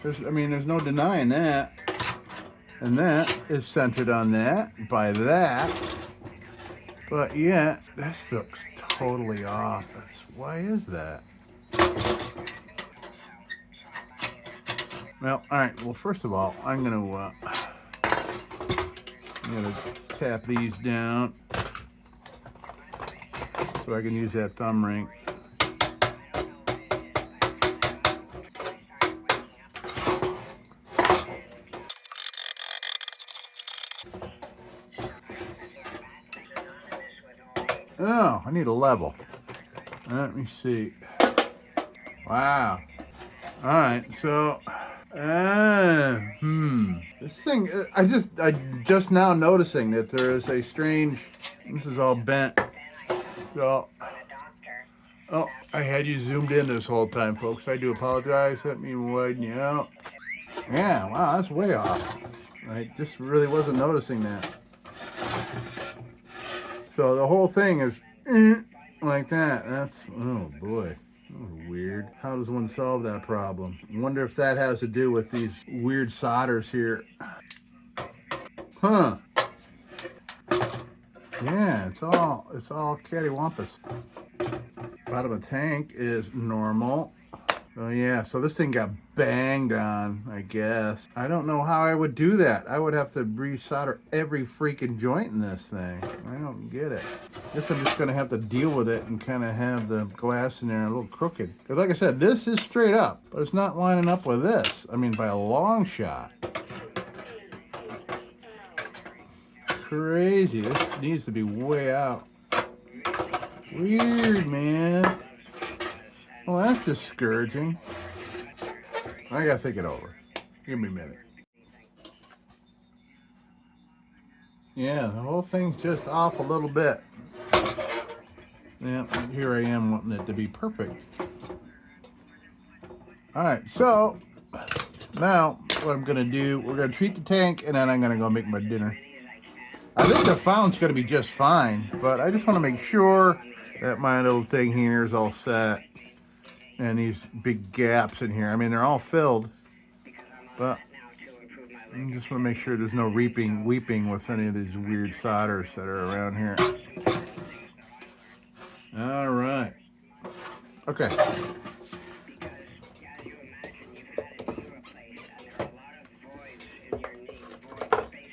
There's no denying that. And that is centered on that by that. But yeah, this looks totally off. Why is that? Well, all right. Well, first of all, I'm gonna tap these down so I can use that thumb ring. Oh, I need a level. Let me see. Wow. All right, so this thing, I just now noticing that there is a strange. This is all bent. So, oh, I had you zoomed in this whole time, folks. I do apologize. Let me widen you out. Yeah, wow, that's way off. I just really wasn't noticing that. So the whole thing is like that. That's, oh boy. Oh, weird. How does one solve that problem? I wonder if that has to do with these weird solders here. Huh. Yeah, it's all cattywampus. Bottom of the tank is normal. Oh yeah, so this thing got banged on, I guess. I don't know how I would do that. I would have to resolder every freaking joint in this thing. I don't get it. Guess I'm just gonna have to deal with it and kind of have the glass in there a little crooked. Because like I said, this is straight up, but it's not lining up with this. I mean, by a long shot. Crazy. This needs to be way out. Weird, man. Well, that's discouraging. I gotta think it over. Give me a minute. Yeah, the whole thing's just off a little bit. Yeah, here I am wanting it to be perfect. All right, so now what I'm gonna do, we're gonna treat the tank and then I'm gonna go make my dinner. I think the fountain's gonna be just fine, but I just wanna make sure that my little thing here is all set. And these big gaps in here. I mean, they're all filled, but I just want to make sure there's no weeping with any of these weird solders that are around here. All right. Okay.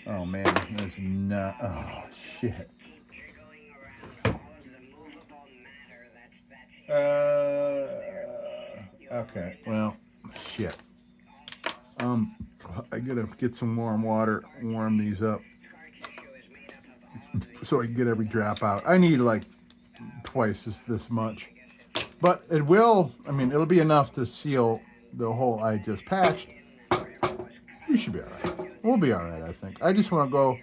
Oh man, there's not. Oh shit. Okay, well, shit. I gotta get some warm water, warm these up, so I can get every drop out. I need like twice this much, but it will. I mean, it'll be enough to seal the hole I just patched. We should be all right. We'll be all right, I think. I just want to go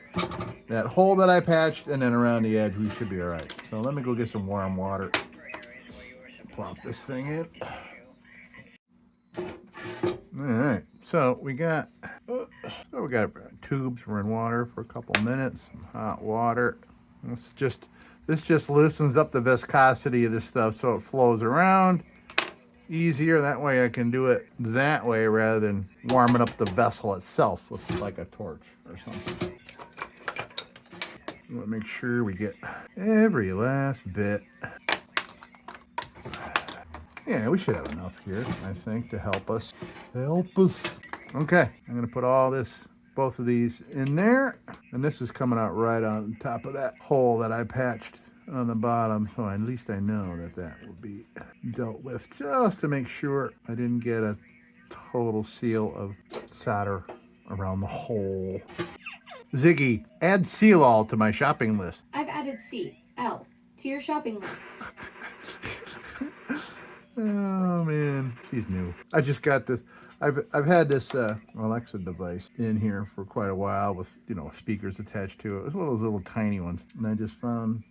that hole that I patched, and then around the edge, we should be all right. So let me go get some warm water. Plop this thing in. All right, so we got tubes. We're in water for a couple minutes. Some hot water. This just loosens up the viscosity of this stuff, so it flows around easier. That way, I can do it that way rather than warming up the vessel itself with like a torch or something. Want to make sure we get every last bit. Yeah, we should have enough here, I think, to help us. Okay, I'm going to put all this both of these in there. And this is coming out right on top of that hole that I patched on the bottom. So at least I know that that will be dealt with, just to make sure I didn't get a total seal of solder around the hole. Ziggy, add seal all to my shopping list. I've added CL to your shopping list. Oh man, she's new. I just got this. I've had this Alexa device in here for quite a while with, you know, speakers attached to it. It was one of those little tiny ones, and I just found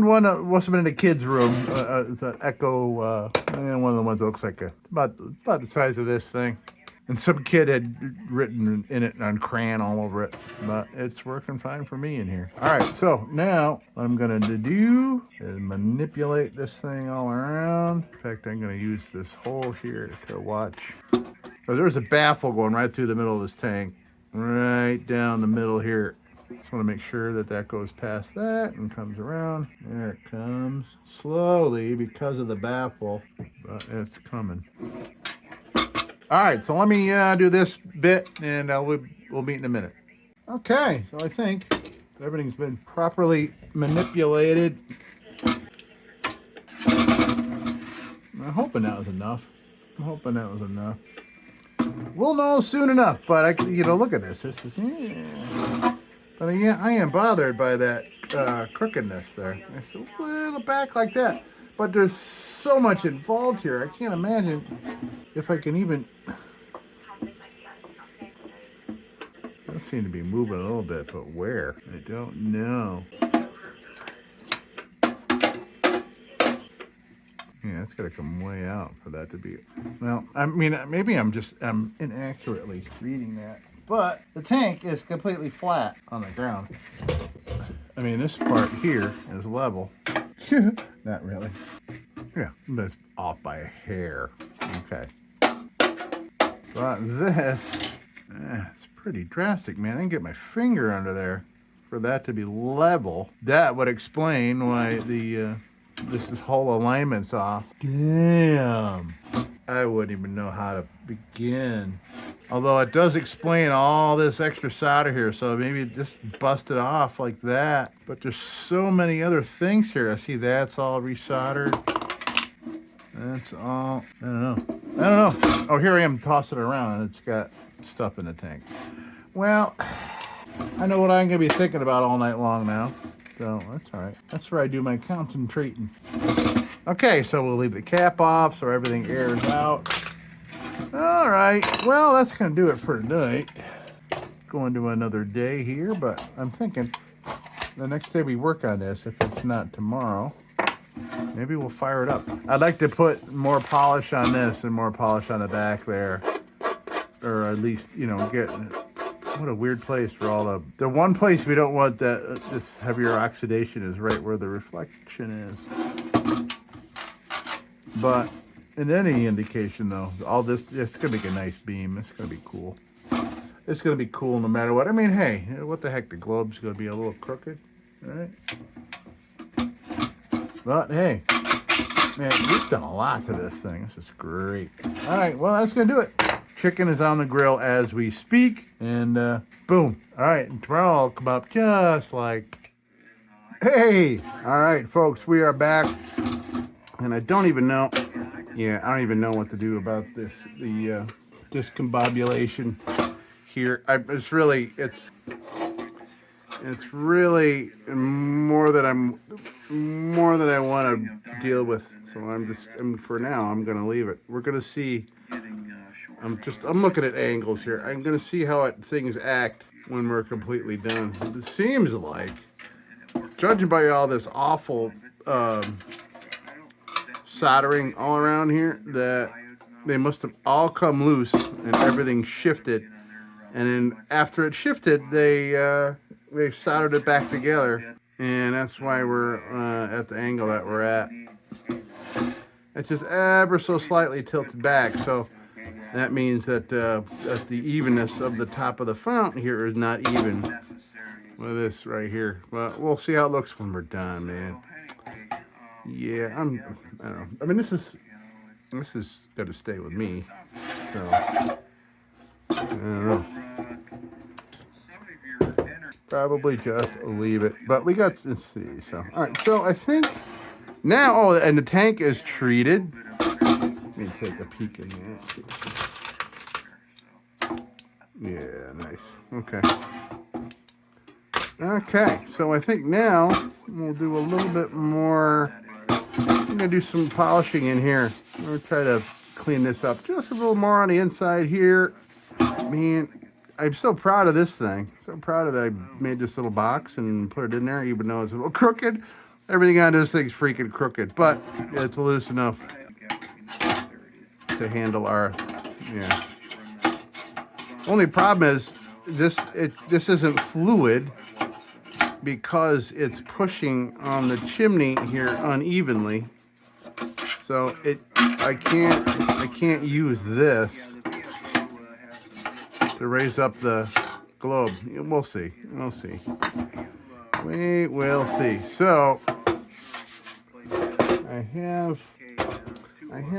one that must have been in the kids' room. It's an Echo, one of the ones that looks like about the size of this thing. And some kid had written in it on crayon all over it, but it's working fine for me in here. All right, so now what I'm gonna do is manipulate this thing all around. In fact, I'm gonna use this hole here to watch. So there's a baffle going right through the middle of this tank, right down the middle here. Just want to make sure that that goes past that and comes around. There it comes, slowly because of the baffle, but it's coming. All right, so let me do this bit, and we'll meet in a minute. Okay, so I think everything's been properly manipulated. I'm hoping that was enough. We'll know soon enough, but look at this. This is, yeah. But yeah, I am bothered by that crookedness there. It's a little back like that, but there's so much involved here. I can't imagine if I can even. Does seem to be moving a little bit, but where? I don't know. Yeah, it's got to come way out for that to be. Well, I mean, maybe I'm inaccurately reading that. But the tank is completely flat on the ground. I mean, this part here is level. Not really. Yeah, but it's off by a hair. Okay. But this, it's pretty drastic, man. I can get my finger under there for that to be level. That would explain why this whole alignment's off. Damn. I wouldn't even know how to begin. Although it does explain all this extra solder here, so maybe it just busted off like that. But there's so many other things here. I see that's all resoldered. That's all, I don't know. Oh, here I am tossing it around, and it's got stuff in the tank. Well, I know what I'm going to be thinking about all night long now. So that's all right. That's where I do my concentrating. Okay, so we'll leave the cap off so everything airs out. All right, well, that's going to do it for tonight. Going to another day here, but I'm thinking the next day we work on this, if it's not tomorrow, maybe we'll fire it up. I'd like to put more polish on this and more polish on the back there. Or at least, get... What a weird place for all the one place we don't want that this heavier oxidation is right where the reflection is. But in any indication, though, all this, it's going to make a nice beam. It's going to be cool. It's going to be cool no matter what. I mean, hey, what the heck? The globe's going to be a little crooked, all right? But, hey, man, we've done a lot to this thing. This is great. All right, well, that's going to do it. Chicken is on the grill as we speak, and boom. All right, and tomorrow I'll come up just like, hey. All right, folks, we are back, and I don't even know what to do about this, the discombobulation here. It's really really more than I want to deal with. So for now, I'm going to leave it. We're going to see. I'm looking at angles here. I'm going to see how things act when we're completely done. It seems like, judging by all this awful soldering all around here, that they must have all come loose and everything shifted. And then after it shifted, they soldered it back together. And that's why we're at the angle that we're at. It's just ever so slightly tilted back. So that means that the evenness of the top of the fountain here is not even with this right here. But we'll see how it looks when we're done, man. Yeah, I don't know. I mean, this is got to stay with me. So I don't know. Probably just leave it, but we got to see. So, all right. So I think now, oh, and the tank is treated. Let me take a peek in there. Yeah, nice. Okay. Okay, so I think now we'll do a little bit more. I'm gonna do some polishing in here. I'm gonna try to clean this up just a little more on the inside here. Man, I'm so proud of this thing. So proud that I made this little box and put it in there, even though it's a little crooked. Everything on this thing's freaking crooked, but it's loose enough to handle our, yeah. Only problem is this isn't fluid because it's pushing on the chimney here unevenly. So I can't use this to raise up the globe. We'll see. We'll see. We will see. So I have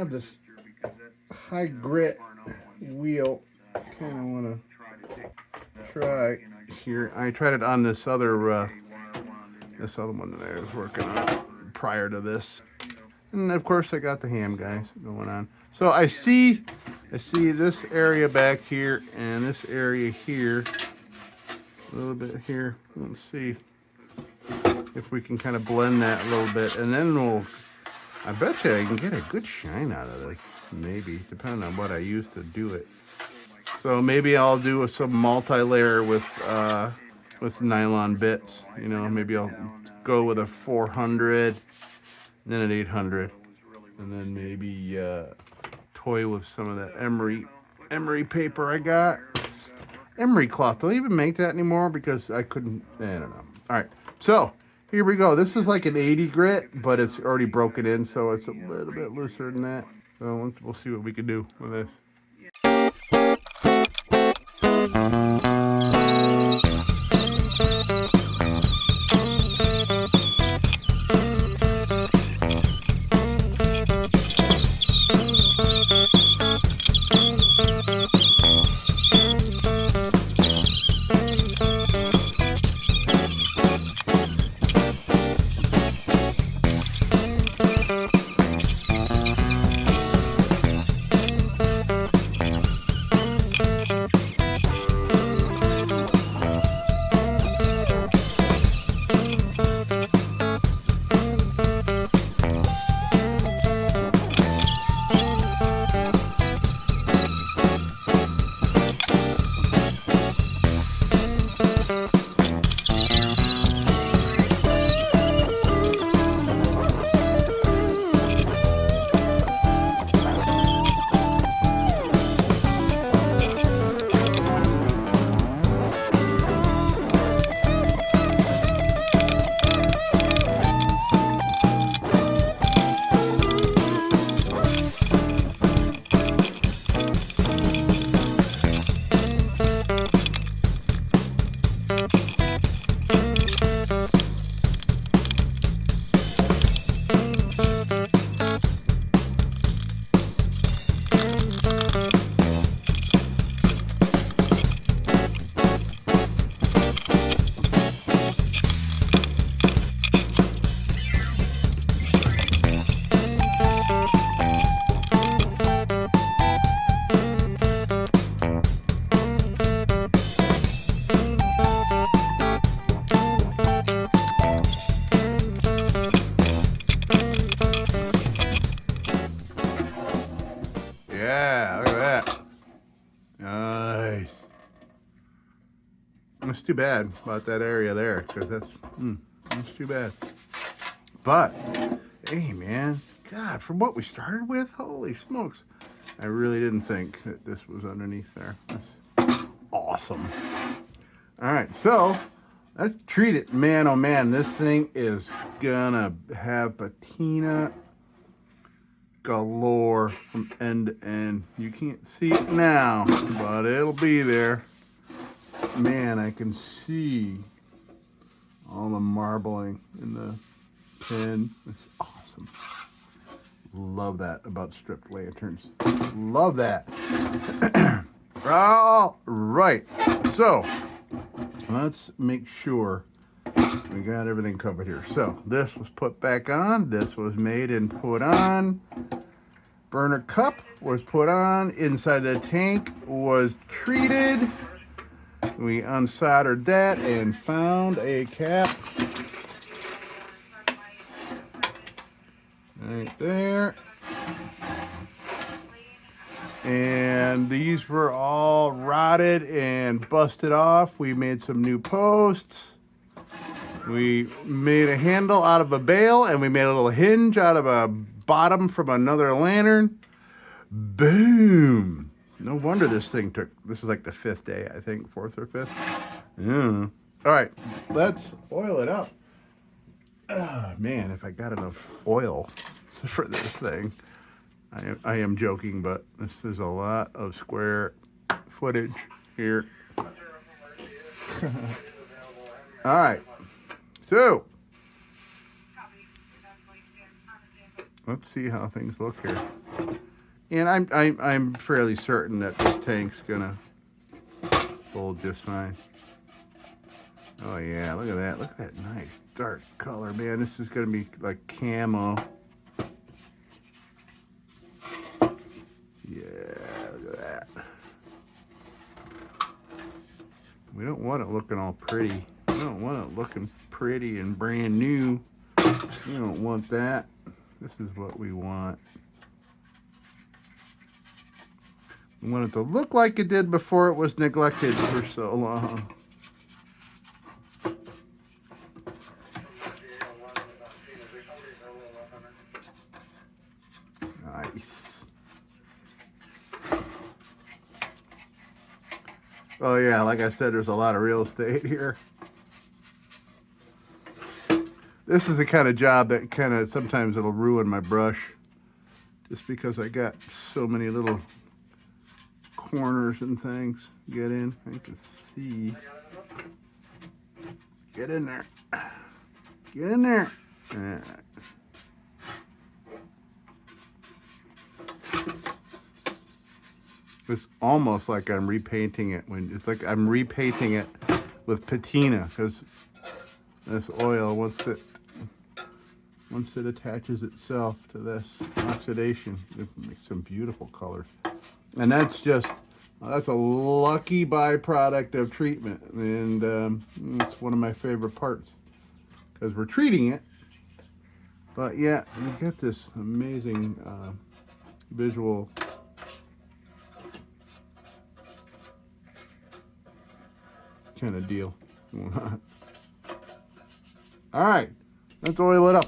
this high grit wheel. Kind of want to try here. I tried it on this other one that I was working on prior to this, and of course I got the ham guys going on. So I see this area back here and this area here, a little bit here. Let's see if we can kind of blend that a little bit, and then I bet you I can get a good shine out of this, maybe, depending on what I use to do it. So maybe I'll do some multi-layer with nylon bits. You know, maybe I'll go with a 400, then an 800, and then maybe toy with some of that emery paper I got. Emery cloth. Do they even make that anymore? Because I couldn't. I don't know. All right. So here we go. This is like an 80 grit, but it's already broken in, so it's a little bit looser than that. So we'll see what we can do with this. That's too bad about that area there, because that's too bad. But hey, man, God, from what we started with, holy smokes, I really didn't think that this was underneath there. That's awesome. All right, so let's treat it. Man, oh man, this thing is gonna have patina galore from end to end. You can't see it now, but it'll be there. Man, I can see all the marbling in the pin. It's awesome. Love that about stripped lanterns. Love that. All right. So let's make sure we got everything covered here. So this was put back on. This was made and put on. Burner cup was put on. Inside the tank was treated. We unsoldered that and found a cap. Right there. And these were all rotted and busted off. We made some new posts. We made a handle out of a bale, and we made a little hinge out of a bottom from another lantern. Boom! No wonder this thing took, this is like the 5th day, I think, 4th or 5th. Yeah. All right, let's oil it up. Oh, man, if I got enough oil for this thing. I am joking, but this is a lot of square footage here. All right, so let's see how things look here. And I'm fairly certain that this tank's gonna hold just fine. Oh yeah, look at that! Look at that nice dark color, man. This is gonna be like camo. Yeah, look at that. We don't want it looking all pretty. We don't want it looking pretty and brand new. We don't want that. This is what we want. We want it to look like it did before it was neglected for so long. Nice. Oh yeah, like I said, there's a lot of real estate here. This is the kind of job that sometimes it'll ruin my brush, just because I got so many little corners and things. Get in, I can see. Get in there. Get in there. Yeah. It's almost like I'm repainting it. It's like I'm repainting it with patina, because this oil, once it attaches itself to this oxidation, it makes some beautiful colors. And that's a lucky byproduct of treatment, and it's one of my favorite parts, because we're treating it, but yeah, we get this amazing visual kind of deal. All right, let's oil it up.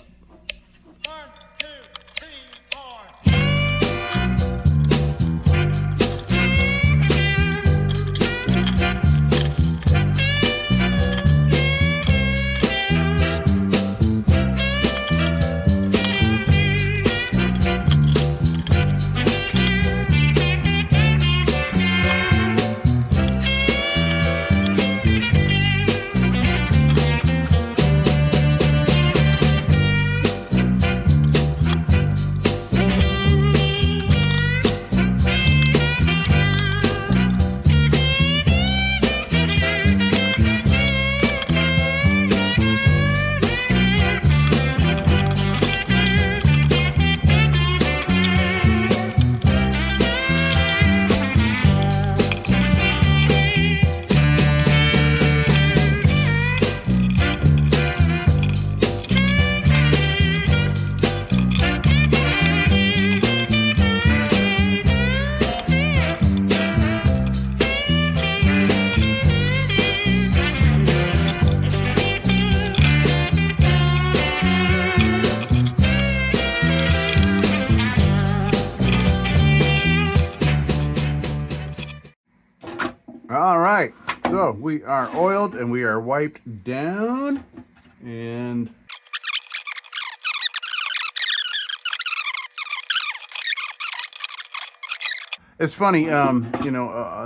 All right, so we are oiled and we are wiped down, and it's funny,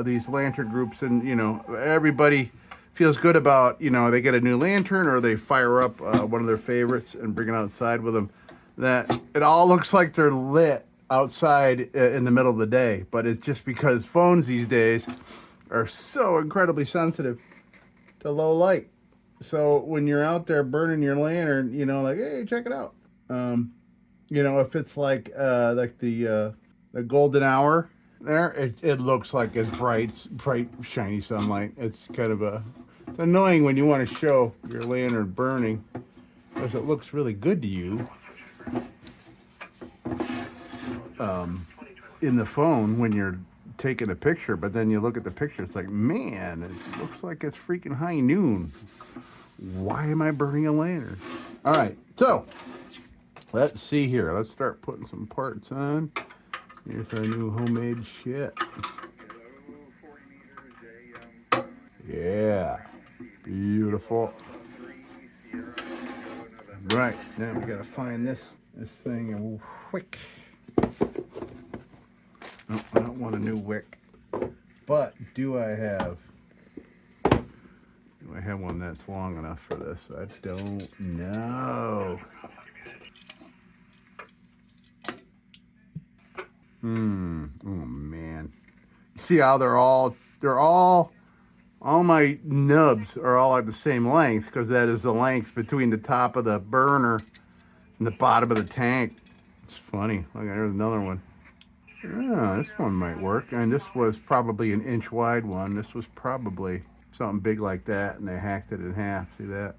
these lantern groups, and everybody feels good about, they get a new lantern or they fire up one of their favorites and bring it outside with them, that it all looks like they're lit outside in the middle of the day, but it's just because phones these days are so incredibly sensitive to low light. So when you're out there burning your lantern, you know, like, hey, check it out. You know, if it's like the golden hour there, it looks like it's bright, shiny sunlight. It's kind of it's annoying when you want to show your lantern burning because it looks really good to you in the phone when you're taking a picture, but then you look at the picture, it's like, man, it looks like it's freaking high noon. Why am I burning a lantern? All right, so let's see here. Let's start putting some parts on. Here's our new homemade shit. Yeah, beautiful. Right, now we gotta find this thing quick. No, I don't want a new wick. But do I have one that's long enough for this? I don't know. Oh man. You see how they're all my nubs are all at the same length, because that is the length between the top of the burner and the bottom of the tank. It's funny. Look, there's another one. Oh, this one might work. And this was probably an inch wide one. This was probably something big like that, and they hacked it in half. See that?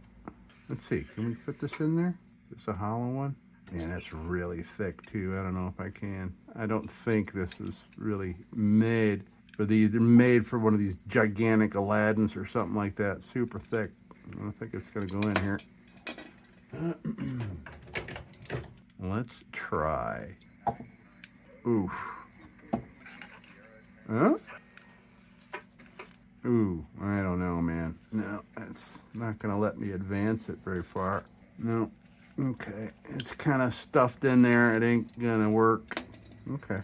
Let's see. Can we fit this in there? Is this a hollow one? Man, that's really thick too. I don't know if I can. I don't think this is really made for these. They're made for one of these gigantic Aladdins or something like that. Super thick. I don't think it's gonna go in here. Let's try. Oof. Huh? Ooh, I don't know, man. No, that's not gonna let me advance it very far. No. Okay, it's kind of stuffed in there. It ain't gonna work. Okay.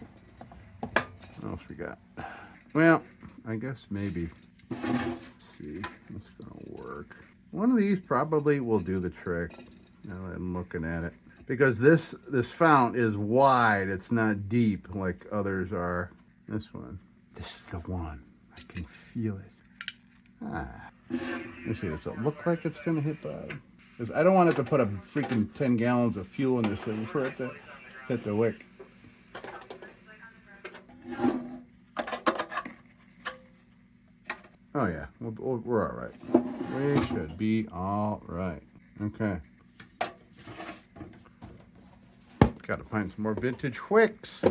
What else we got? Well, I guess maybe. Let's see what's gonna work. One of these probably will do the trick. Now that I'm looking at it, because this fount is wide. It's not deep like others are. This one. This is the one. I can feel it. Let's see. Does it look like it's gonna hit bottom? Because I don't want it to put a freaking 10 gallons of fuel in this thing for it to hit the wick. Oh yeah, we're all right. We should be all right. Okay. Got to find some more vintage wicks.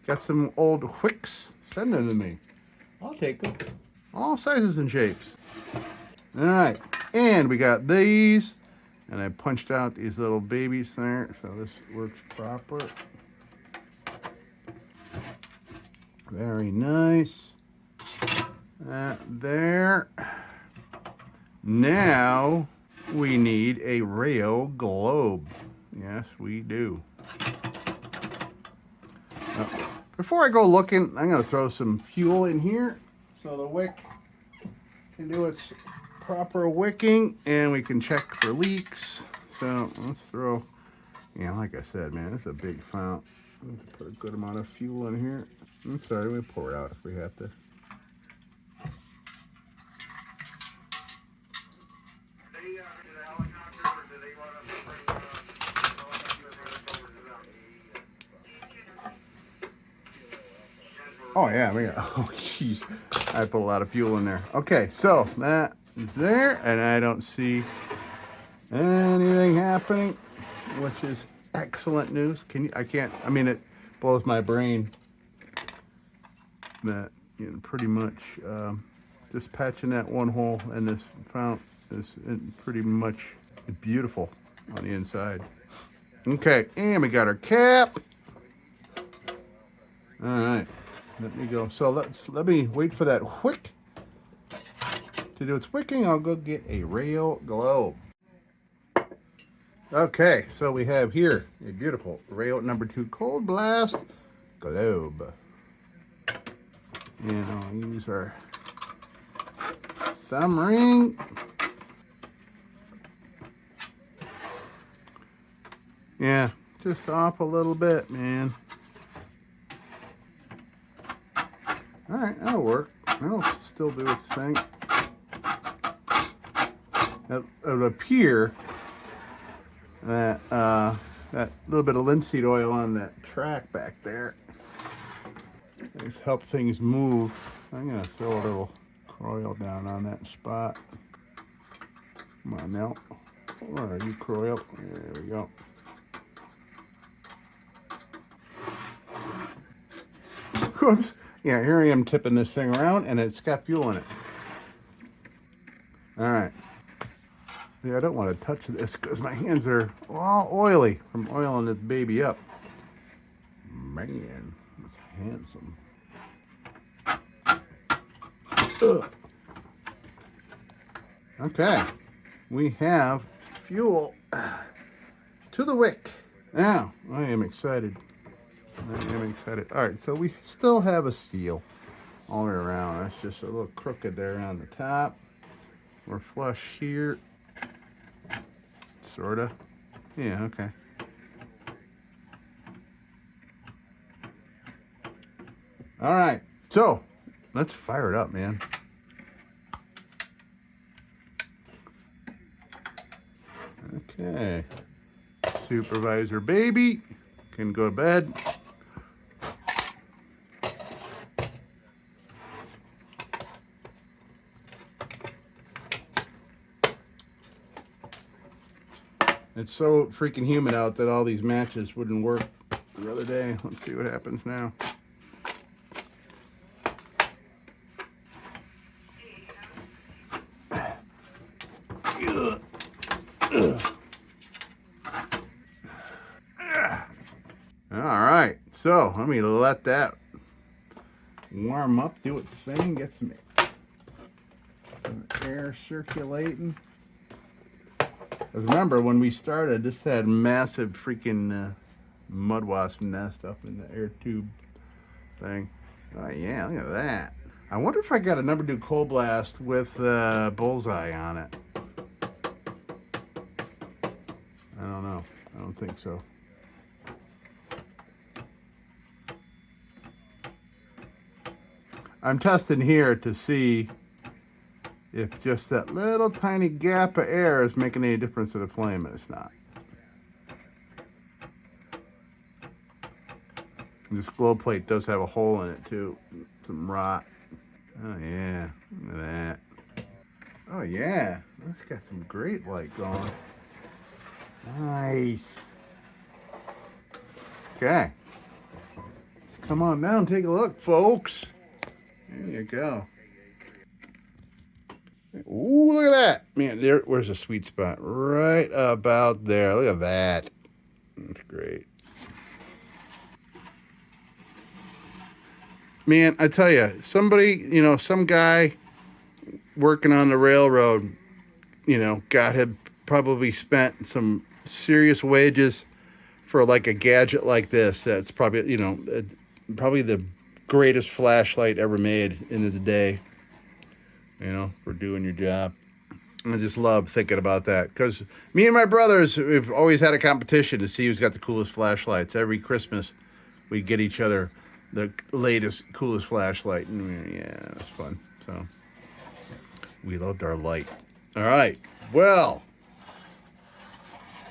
Got some old wicks. Send them to me. I'll take them. All sizes and shapes. All right. And we got these. And I punched out these little babies there, so this works proper. Very nice. That there. Now we need a Rayo globe. Yes, we do. Before I go looking, I'm going to throw some fuel in here so the wick can do its proper wicking, and we can check for leaks. So let's throw, like I said, man, it's a big fount. Let's put a good amount of fuel in here. I'm sorry, we pour it out if we have to. Oh yeah, we got, oh jeez, I put a lot of fuel in there. Okay, so that is there, and I don't see anything happening, which is excellent news. It blows my brain that, pretty much just patching that one hole in this fount is pretty much beautiful on the inside. Okay, and we got our cap. All right. Let me go. So let me wait for that wick to do its wicking. I'll go get a Rayo globe. Okay, so we have here a beautiful Rayo number 2 cold blast globe. And I'll use our thumb ring. Yeah, just off a little bit, man. All right, that'll work. That'll still do its thing. it would appear that that little bit of linseed oil on that track back there has helped things move. I'm gonna throw a little oil down on that spot. Come on now. Where are you, Croyle? There we go. Whoops. Yeah, here I am tipping this thing around, and it's got fuel in it. All right. Yeah, I don't want to touch this because my hands are all oily from oiling this baby up. Man, it's handsome. Ugh. Okay. We have fuel to the wick. Now, I am excited. All right, so we still have a steel all the way around. That's just a little crooked there on the top. We're flush here. Sorta. Yeah, okay. All right, so let's fire it up, man. Okay. Supervisor baby can go to bed. It's so freaking humid out that all these matches wouldn't work the other day. Let's see what happens now. All right, so let me let that warm up, do its thing, get some air circulating. Because remember, when we started, this had massive freaking mud wasp nest up in the air tube thing. Oh yeah, look at that. I wonder if I got a number 2 cold blast with bullseye on it. I don't know. I don't think so. I'm testing here to see if just that little tiny gap of air is making any difference to the flame, and it's not. This glow plate does have a hole in it too, some rot. Oh yeah, look at that. Oh yeah, it's got some great light going. Nice. Okay, let's come on down and take a look, folks. There you go. Ooh, look at that. Man, where's the sweet spot? Right about there. Look at that. That's great. Man, I tell you, somebody, some guy working on the railroad, had probably spent some serious wages for like a gadget like this. That's probably, probably the greatest flashlight ever made in his day, for doing your job. I just love thinking about that because me and my brothers, we've always had a competition to see who's got the coolest flashlights. Every Christmas, we'd get each other the latest, coolest flashlight. And yeah, it was fun. So we loved our light. All right. Well,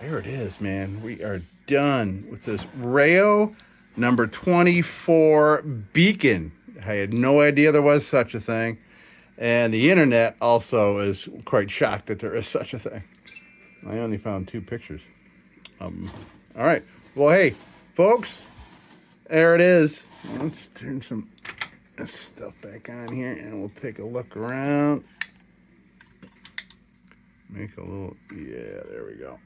there it is, man. We are done with this Rayo number 24 beacon. I had no idea there was such a thing. And the internet also is quite shocked that there is such a thing. I only found 2 pictures. All right. Well, hey, folks, there it is. Let's turn some stuff back on here, and we'll take a look around. Make a little, yeah, there we go.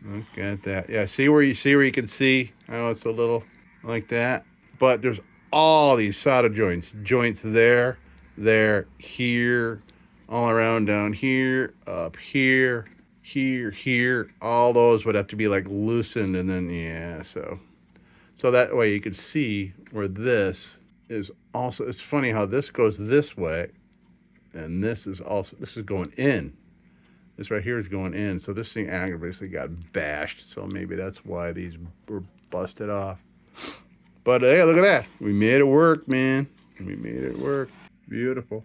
Look at that. Yeah, see where you can see how it's a little like that. But there's all these solder joints there, here, all around down here, up here, here. All those would have to be like loosened, and then yeah, so that way you could see where this is also. It's funny how this goes this way, and this is going in. This right here is going in, so this thing basically got bashed. So maybe that's why these were busted off. But hey, look at that. We made it work, man. We made it work. Beautiful.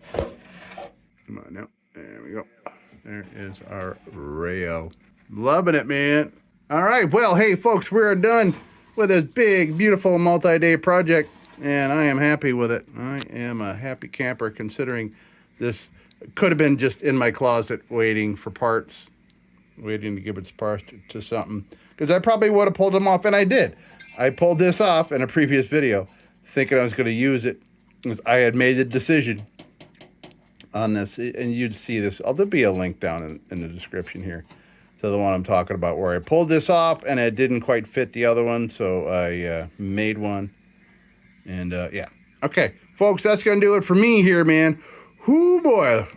Come on now. There we go. There is our Rayo. Loving it, man. All right, well, hey, folks, we're done with this big, beautiful multi-day project, and I am happy with it. I am a happy camper, considering this could have been just in my closet waiting for parts, waiting to give its parts to something, because I probably would have pulled them off, and I did. I pulled this off in a previous video, thinking I was going to use it. I had made the decision on this, and you'd see this. There'll be a link down in the description here to the one I'm talking about, where I pulled this off and it didn't quite fit the other one, so I made one. And yeah, okay, folks, that's gonna do it for me here, man. Whoo boy.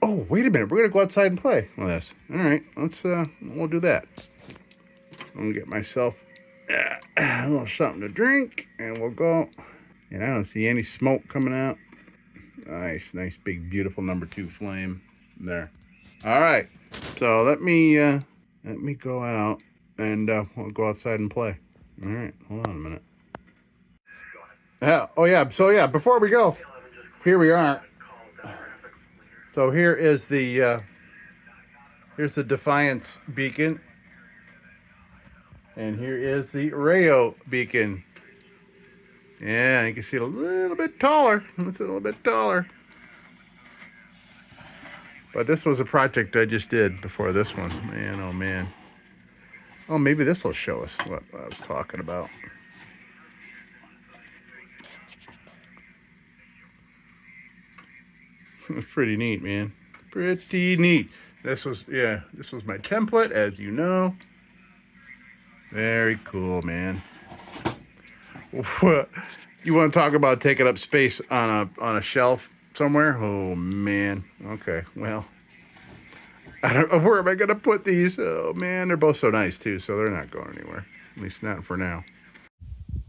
Oh, wait a minute, we're gonna go outside and play with this. All right, let's we'll do that. I'm gonna get myself a little something to drink, and we'll go. And I don't see any smoke coming out. Nice big beautiful #2 flame there. All right, so let me go out, and we'll go outside and play. All right, hold on a minute. Oh yeah, so yeah, before we go, here we are. So here is the here's the Defiance beacon, and here is the Rayo beacon. Yeah, you can see it a little bit taller. It's a little bit taller. But this was a project I just did before this one. Man, oh man. Oh, maybe this will show us what I was talking about. It's pretty neat, man. Pretty neat. This was my template, as you know. Very cool, man. You want to talk about taking up space on a shelf somewhere? Oh man. Okay, well, I don't know, where am I gonna put these? Oh man, they're both so nice too, so they're not going anywhere, at least not for now.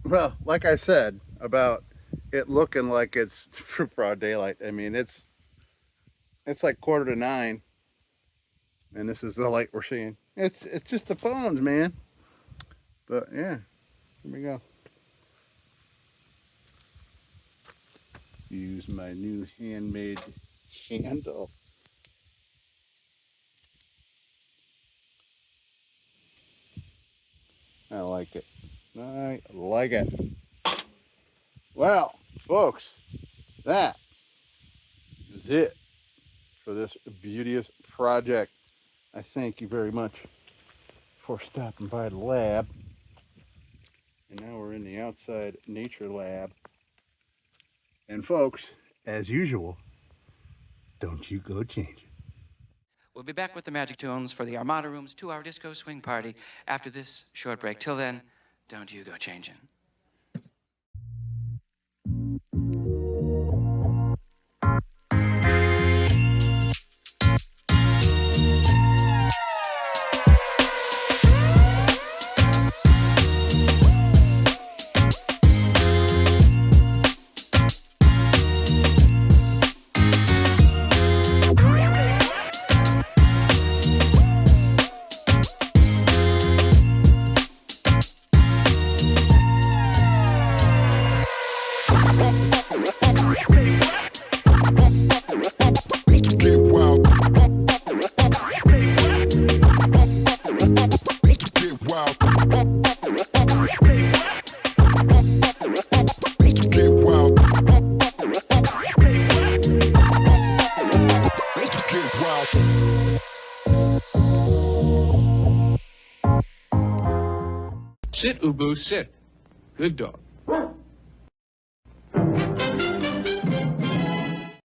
Well, like I said about it looking like it's broad daylight, I mean it's like 8:45, and this is the light we're seeing. It's just the phones, man. But yeah, here we go. Use my new handmade candle. I like it. I like it. Well, folks, that is it for this beauteous project. I thank you very much for stopping by the lab. And now we're in the outside nature lab. And folks, as usual, don't you go changing. We'll be back with the Magic Tunes for the Armada Room's 2-hour disco swing party after this short break. Till then, don't you go changing. Sit, Ubu, sit. Good dog.